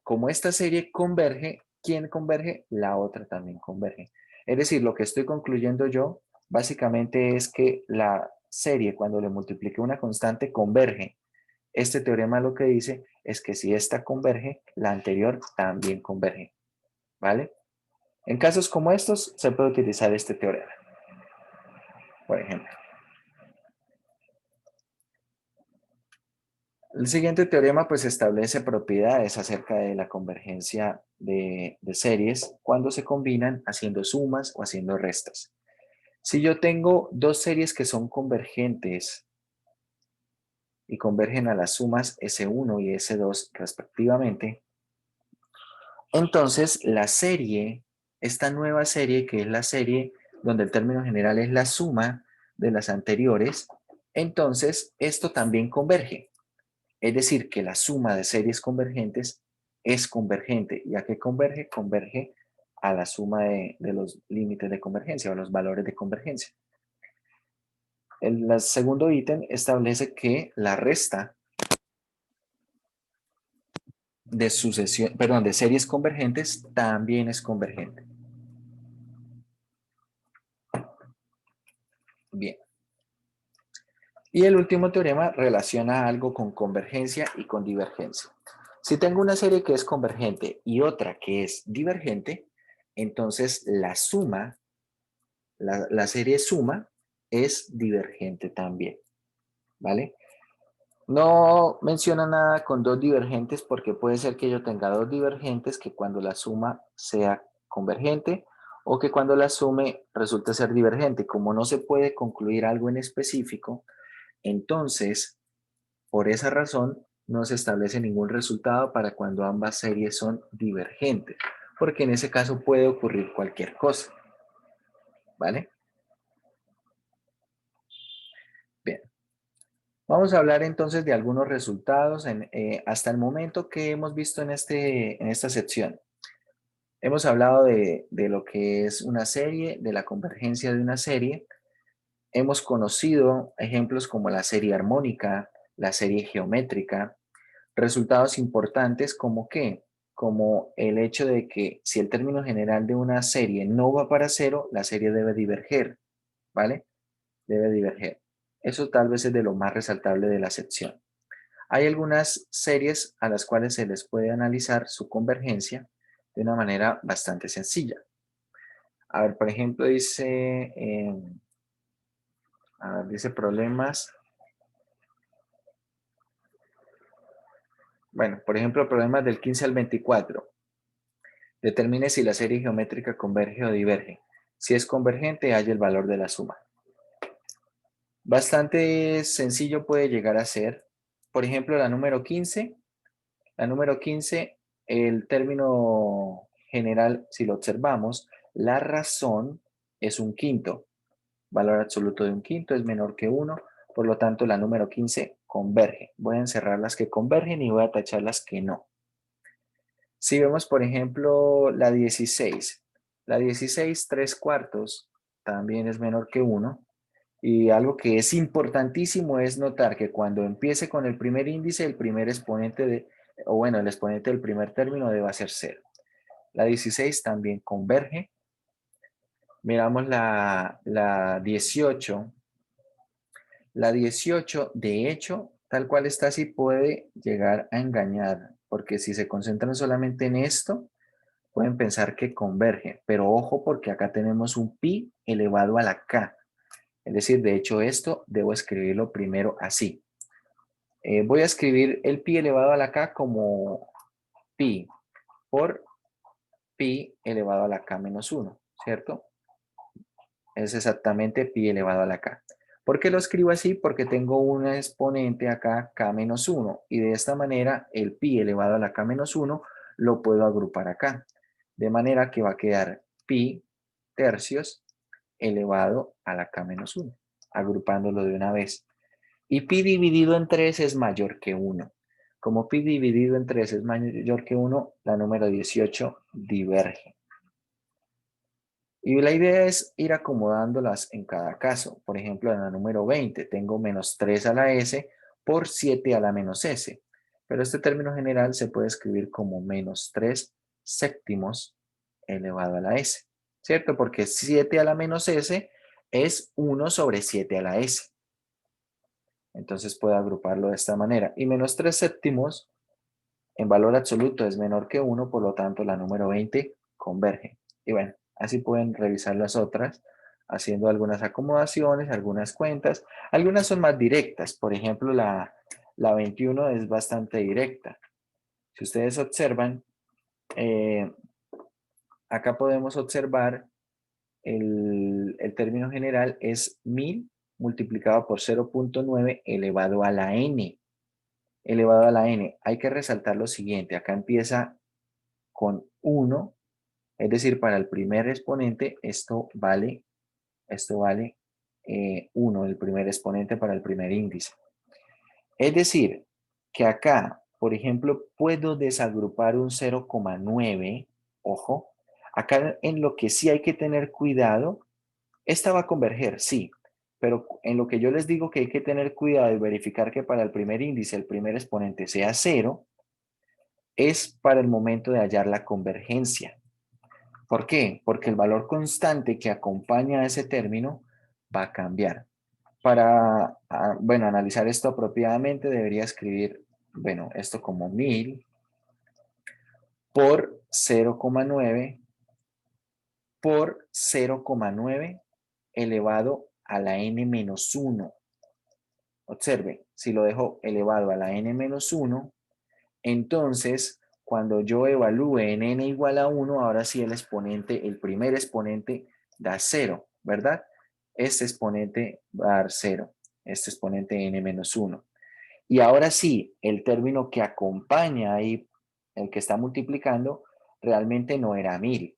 Como esta serie converge, ¿quién converge? La otra también converge. Es decir, lo que estoy concluyendo yo básicamente es que la serie, cuando le multiplique una constante, converge. Este teorema lo que dice es que si esta converge, la anterior también converge, ¿vale? En casos como estos, se puede utilizar este teorema, por ejemplo. El siguiente teorema pues establece propiedades acerca de la convergencia de series cuando se combinan haciendo sumas o haciendo restas. Si yo tengo dos series que son convergentes y convergen a las sumas S1 y S2 respectivamente, entonces la serie, esta nueva serie que es la serie donde el término general es la suma de las anteriores, entonces esto también converge. Es decir, que la suma de series convergentes es convergente. ¿Y a qué converge? Converge a la suma de los límites de convergencia o los valores de convergencia. El segundo ítem establece que la resta de sucesión, perdón, de series convergentes también es convergente. Bien. Y el último teorema relaciona algo con convergencia y con divergencia. Si tengo una serie que es convergente y otra que es divergente, entonces la suma, la serie suma, es divergente también. ¿Vale? No menciona nada con dos divergentes porque puede ser que yo tenga dos divergentes que cuando la suma sea convergente o que cuando la sume resulte ser divergente. Como no se puede concluir algo en específico, entonces, por esa razón, no se establece ningún resultado para cuando ambas series son divergentes, porque en ese caso puede ocurrir cualquier cosa. ¿Vale? Bien. Vamos a hablar entonces de algunos resultados hasta el momento que hemos visto en esta sección. Hemos hablado de lo que es una serie, de la convergencia de una serie. Hemos conocido ejemplos como la serie armónica, la serie geométrica, resultados importantes como qué, como el hecho de que si el término general de una serie no va para cero, la serie debe diverger, ¿vale? Debe diverger. Eso tal vez es de lo más resaltable de la sección. Hay algunas series a las cuales se les puede analizar su convergencia de una manera bastante sencilla. A ver, por ejemplo, dice problemas. Bueno, por ejemplo, problemas del 15 al 24. Determine si la serie geométrica converge o diverge. Si es convergente, halla el valor de la suma. Bastante sencillo puede llegar a ser. Por ejemplo, la número 15. La número 15, el término general, si lo observamos, la razón es un quinto. Valor absoluto de un quinto es menor que 1. Por lo tanto, la número 15 converge. Voy a encerrar las que convergen y voy a tachar las que no. Si vemos, por ejemplo, la 16. La 16, 3/4 también es menor que 1. Y algo que es importantísimo es notar que cuando empiece con el primer índice, el primer exponente el exponente del primer término debe ser 0. La 16 también converge. Miramos la 18. La 18, de hecho, tal cual está así, puede llegar a engañar, porque si se concentran solamente en esto, pueden pensar que converge, pero ojo porque acá tenemos un pi elevado a la k. Es decir, de hecho esto debo escribirlo primero así. Voy a escribir el pi elevado a la k como pi por pi elevado a la k menos 1, ¿cierto? Es exactamente pi elevado a la k. ¿Por qué lo escribo así? Porque tengo un exponente acá, k menos 1, y de esta manera el pi elevado a la k menos 1 lo puedo agrupar acá. De manera que va a quedar pi tercios elevado a la k menos 1, agrupándolo de una vez. Y pi dividido en 3 es mayor que 1. Como pi dividido en 3 es mayor que 1, la número 18 diverge. Y la idea es ir acomodándolas en cada caso. Por ejemplo, en la número 20 tengo menos 3 a la s por 7 a la menos s. Pero este término general se puede escribir como menos 3 séptimos elevado a la s. ¿Cierto? Porque 7 a la menos s es 1 sobre 7 a la s. Entonces puedo agruparlo de esta manera. Y menos 3 séptimos en valor absoluto es menor que 1, por lo tanto la número 20 converge. Y bueno, así pueden revisar las otras, haciendo algunas acomodaciones, algunas cuentas. Algunas son más directas, por ejemplo la 21 es bastante directa. Si ustedes observan, acá podemos observar el término general es 1000 multiplicado por 0.9 elevado a la n. Elevado a la n. Hay que resaltar lo siguiente. Acá empieza con 1. Es decir, para el primer exponente esto vale 1, el primer exponente para el primer índice. Es decir, que acá, por ejemplo, puedo desagrupar un 0,9, ojo, acá en lo que sí hay que tener cuidado, esta va a converger, sí, pero en lo que yo les digo que hay que tener cuidado y verificar que para el primer índice, el primer exponente sea 0, es para el momento de hallar la convergencia. ¿Por qué? Porque el valor constante que acompaña a ese término va a cambiar. Para, bueno, analizar esto apropiadamente debería escribir, bueno, esto como 1000 por 0,9 por 0,9 elevado a la n-1. Observe, si lo dejo elevado a la n-1, entonces cuando yo evalúe en n igual a 1, ahora sí el exponente, el primer exponente da 0, ¿verdad? Este exponente va a dar 0, este exponente n-1. Y ahora sí, el término que acompaña ahí, el que está multiplicando, realmente no era 1000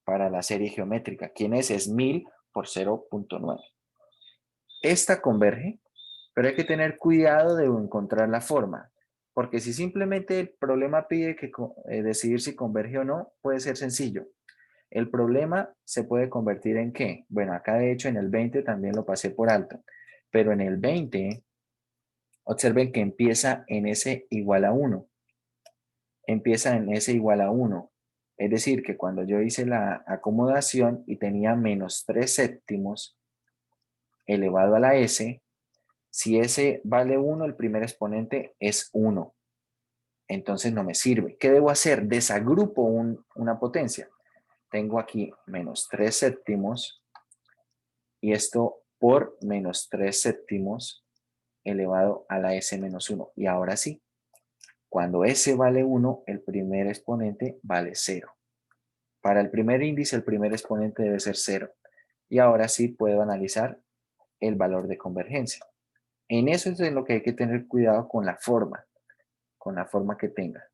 para la serie geométrica. ¿Quién es? Es 1000 por 0.9. Esta converge, pero hay que tener cuidado de encontrar la forma. Porque si simplemente el problema pide que decidir si converge o no, puede ser sencillo. El problema se puede convertir en ¿qué? Bueno, acá de hecho en el 20 también lo pasé por alto. Pero en el 20, observen que empieza en S igual a 1. Empieza en S igual a 1. Es decir, que cuando yo hice la acomodación y tenía menos 3 séptimos elevado a la S, si S vale 1, el primer exponente es 1. Entonces no me sirve. ¿Qué debo hacer? Desagrupo una potencia. Tengo aquí menos 3 séptimos y esto por menos 3 séptimos elevado a la S menos 1. Y ahora sí, cuando S vale 1, el primer exponente vale 0. Para el primer índice, el primer exponente debe ser 0. Y ahora sí puedo analizar el valor de convergencia. En eso es en lo que hay que tener cuidado con la forma que tenga.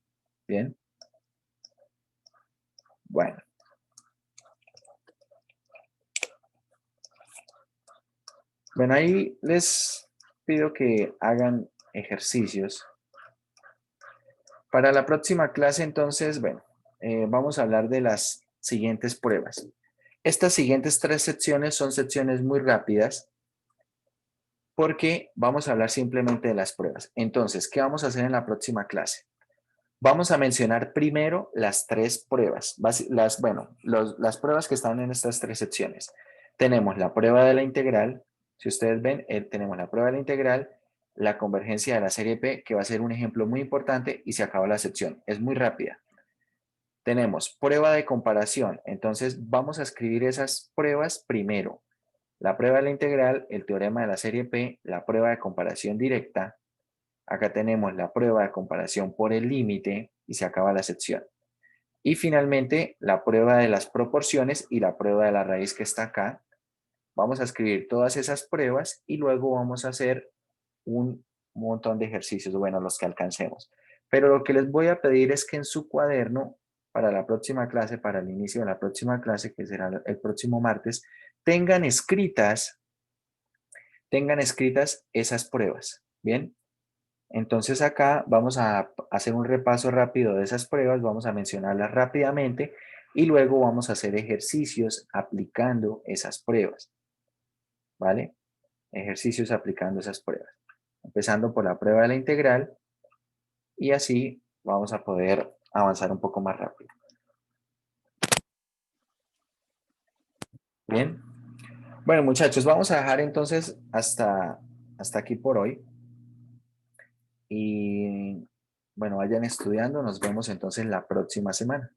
¿Bien? Bueno. Bueno, ahí les pido que hagan ejercicios. Para la próxima clase, entonces, bueno, vamos a hablar de las siguientes pruebas. Estas siguientes 3 secciones son secciones muy rápidas porque vamos a hablar simplemente de las pruebas. Entonces, ¿qué vamos a hacer en la próxima clase? Vamos a mencionar primero las 3 pruebas, las pruebas que están en estas 3 secciones. Tenemos la prueba de la integral, si ustedes ven, tenemos la prueba de la integral, la convergencia de la serie P, que va a ser un ejemplo muy importante y se acaba la sección. Es muy rápida. Tenemos prueba de comparación, entonces vamos a escribir esas pruebas primero. La prueba de la integral, el teorema de la serie P, la prueba de comparación directa. Acá tenemos la prueba de comparación por el límite y se acaba la sección. Y finalmente, la prueba de las proporciones y la prueba de la raíz que está acá. Vamos a escribir todas esas pruebas y luego vamos a hacer un montón de ejercicios, bueno, los que alcancemos. Pero lo que les voy a pedir es que en su cuaderno, para la próxima clase, para el inicio de la próxima clase, que será el próximo martes, tengan escritas esas pruebas, ¿bien? Entonces acá vamos a hacer un repaso rápido de esas pruebas, vamos a mencionarlas rápidamente y luego vamos a hacer ejercicios aplicando esas pruebas, ¿vale? Ejercicios aplicando esas pruebas. Empezando por la prueba de la integral y así vamos a poder avanzar un poco más rápido. Bien. Bueno, muchachos, vamos a dejar entonces hasta aquí por hoy. Y bueno, vayan estudiando. Nos vemos entonces la próxima semana.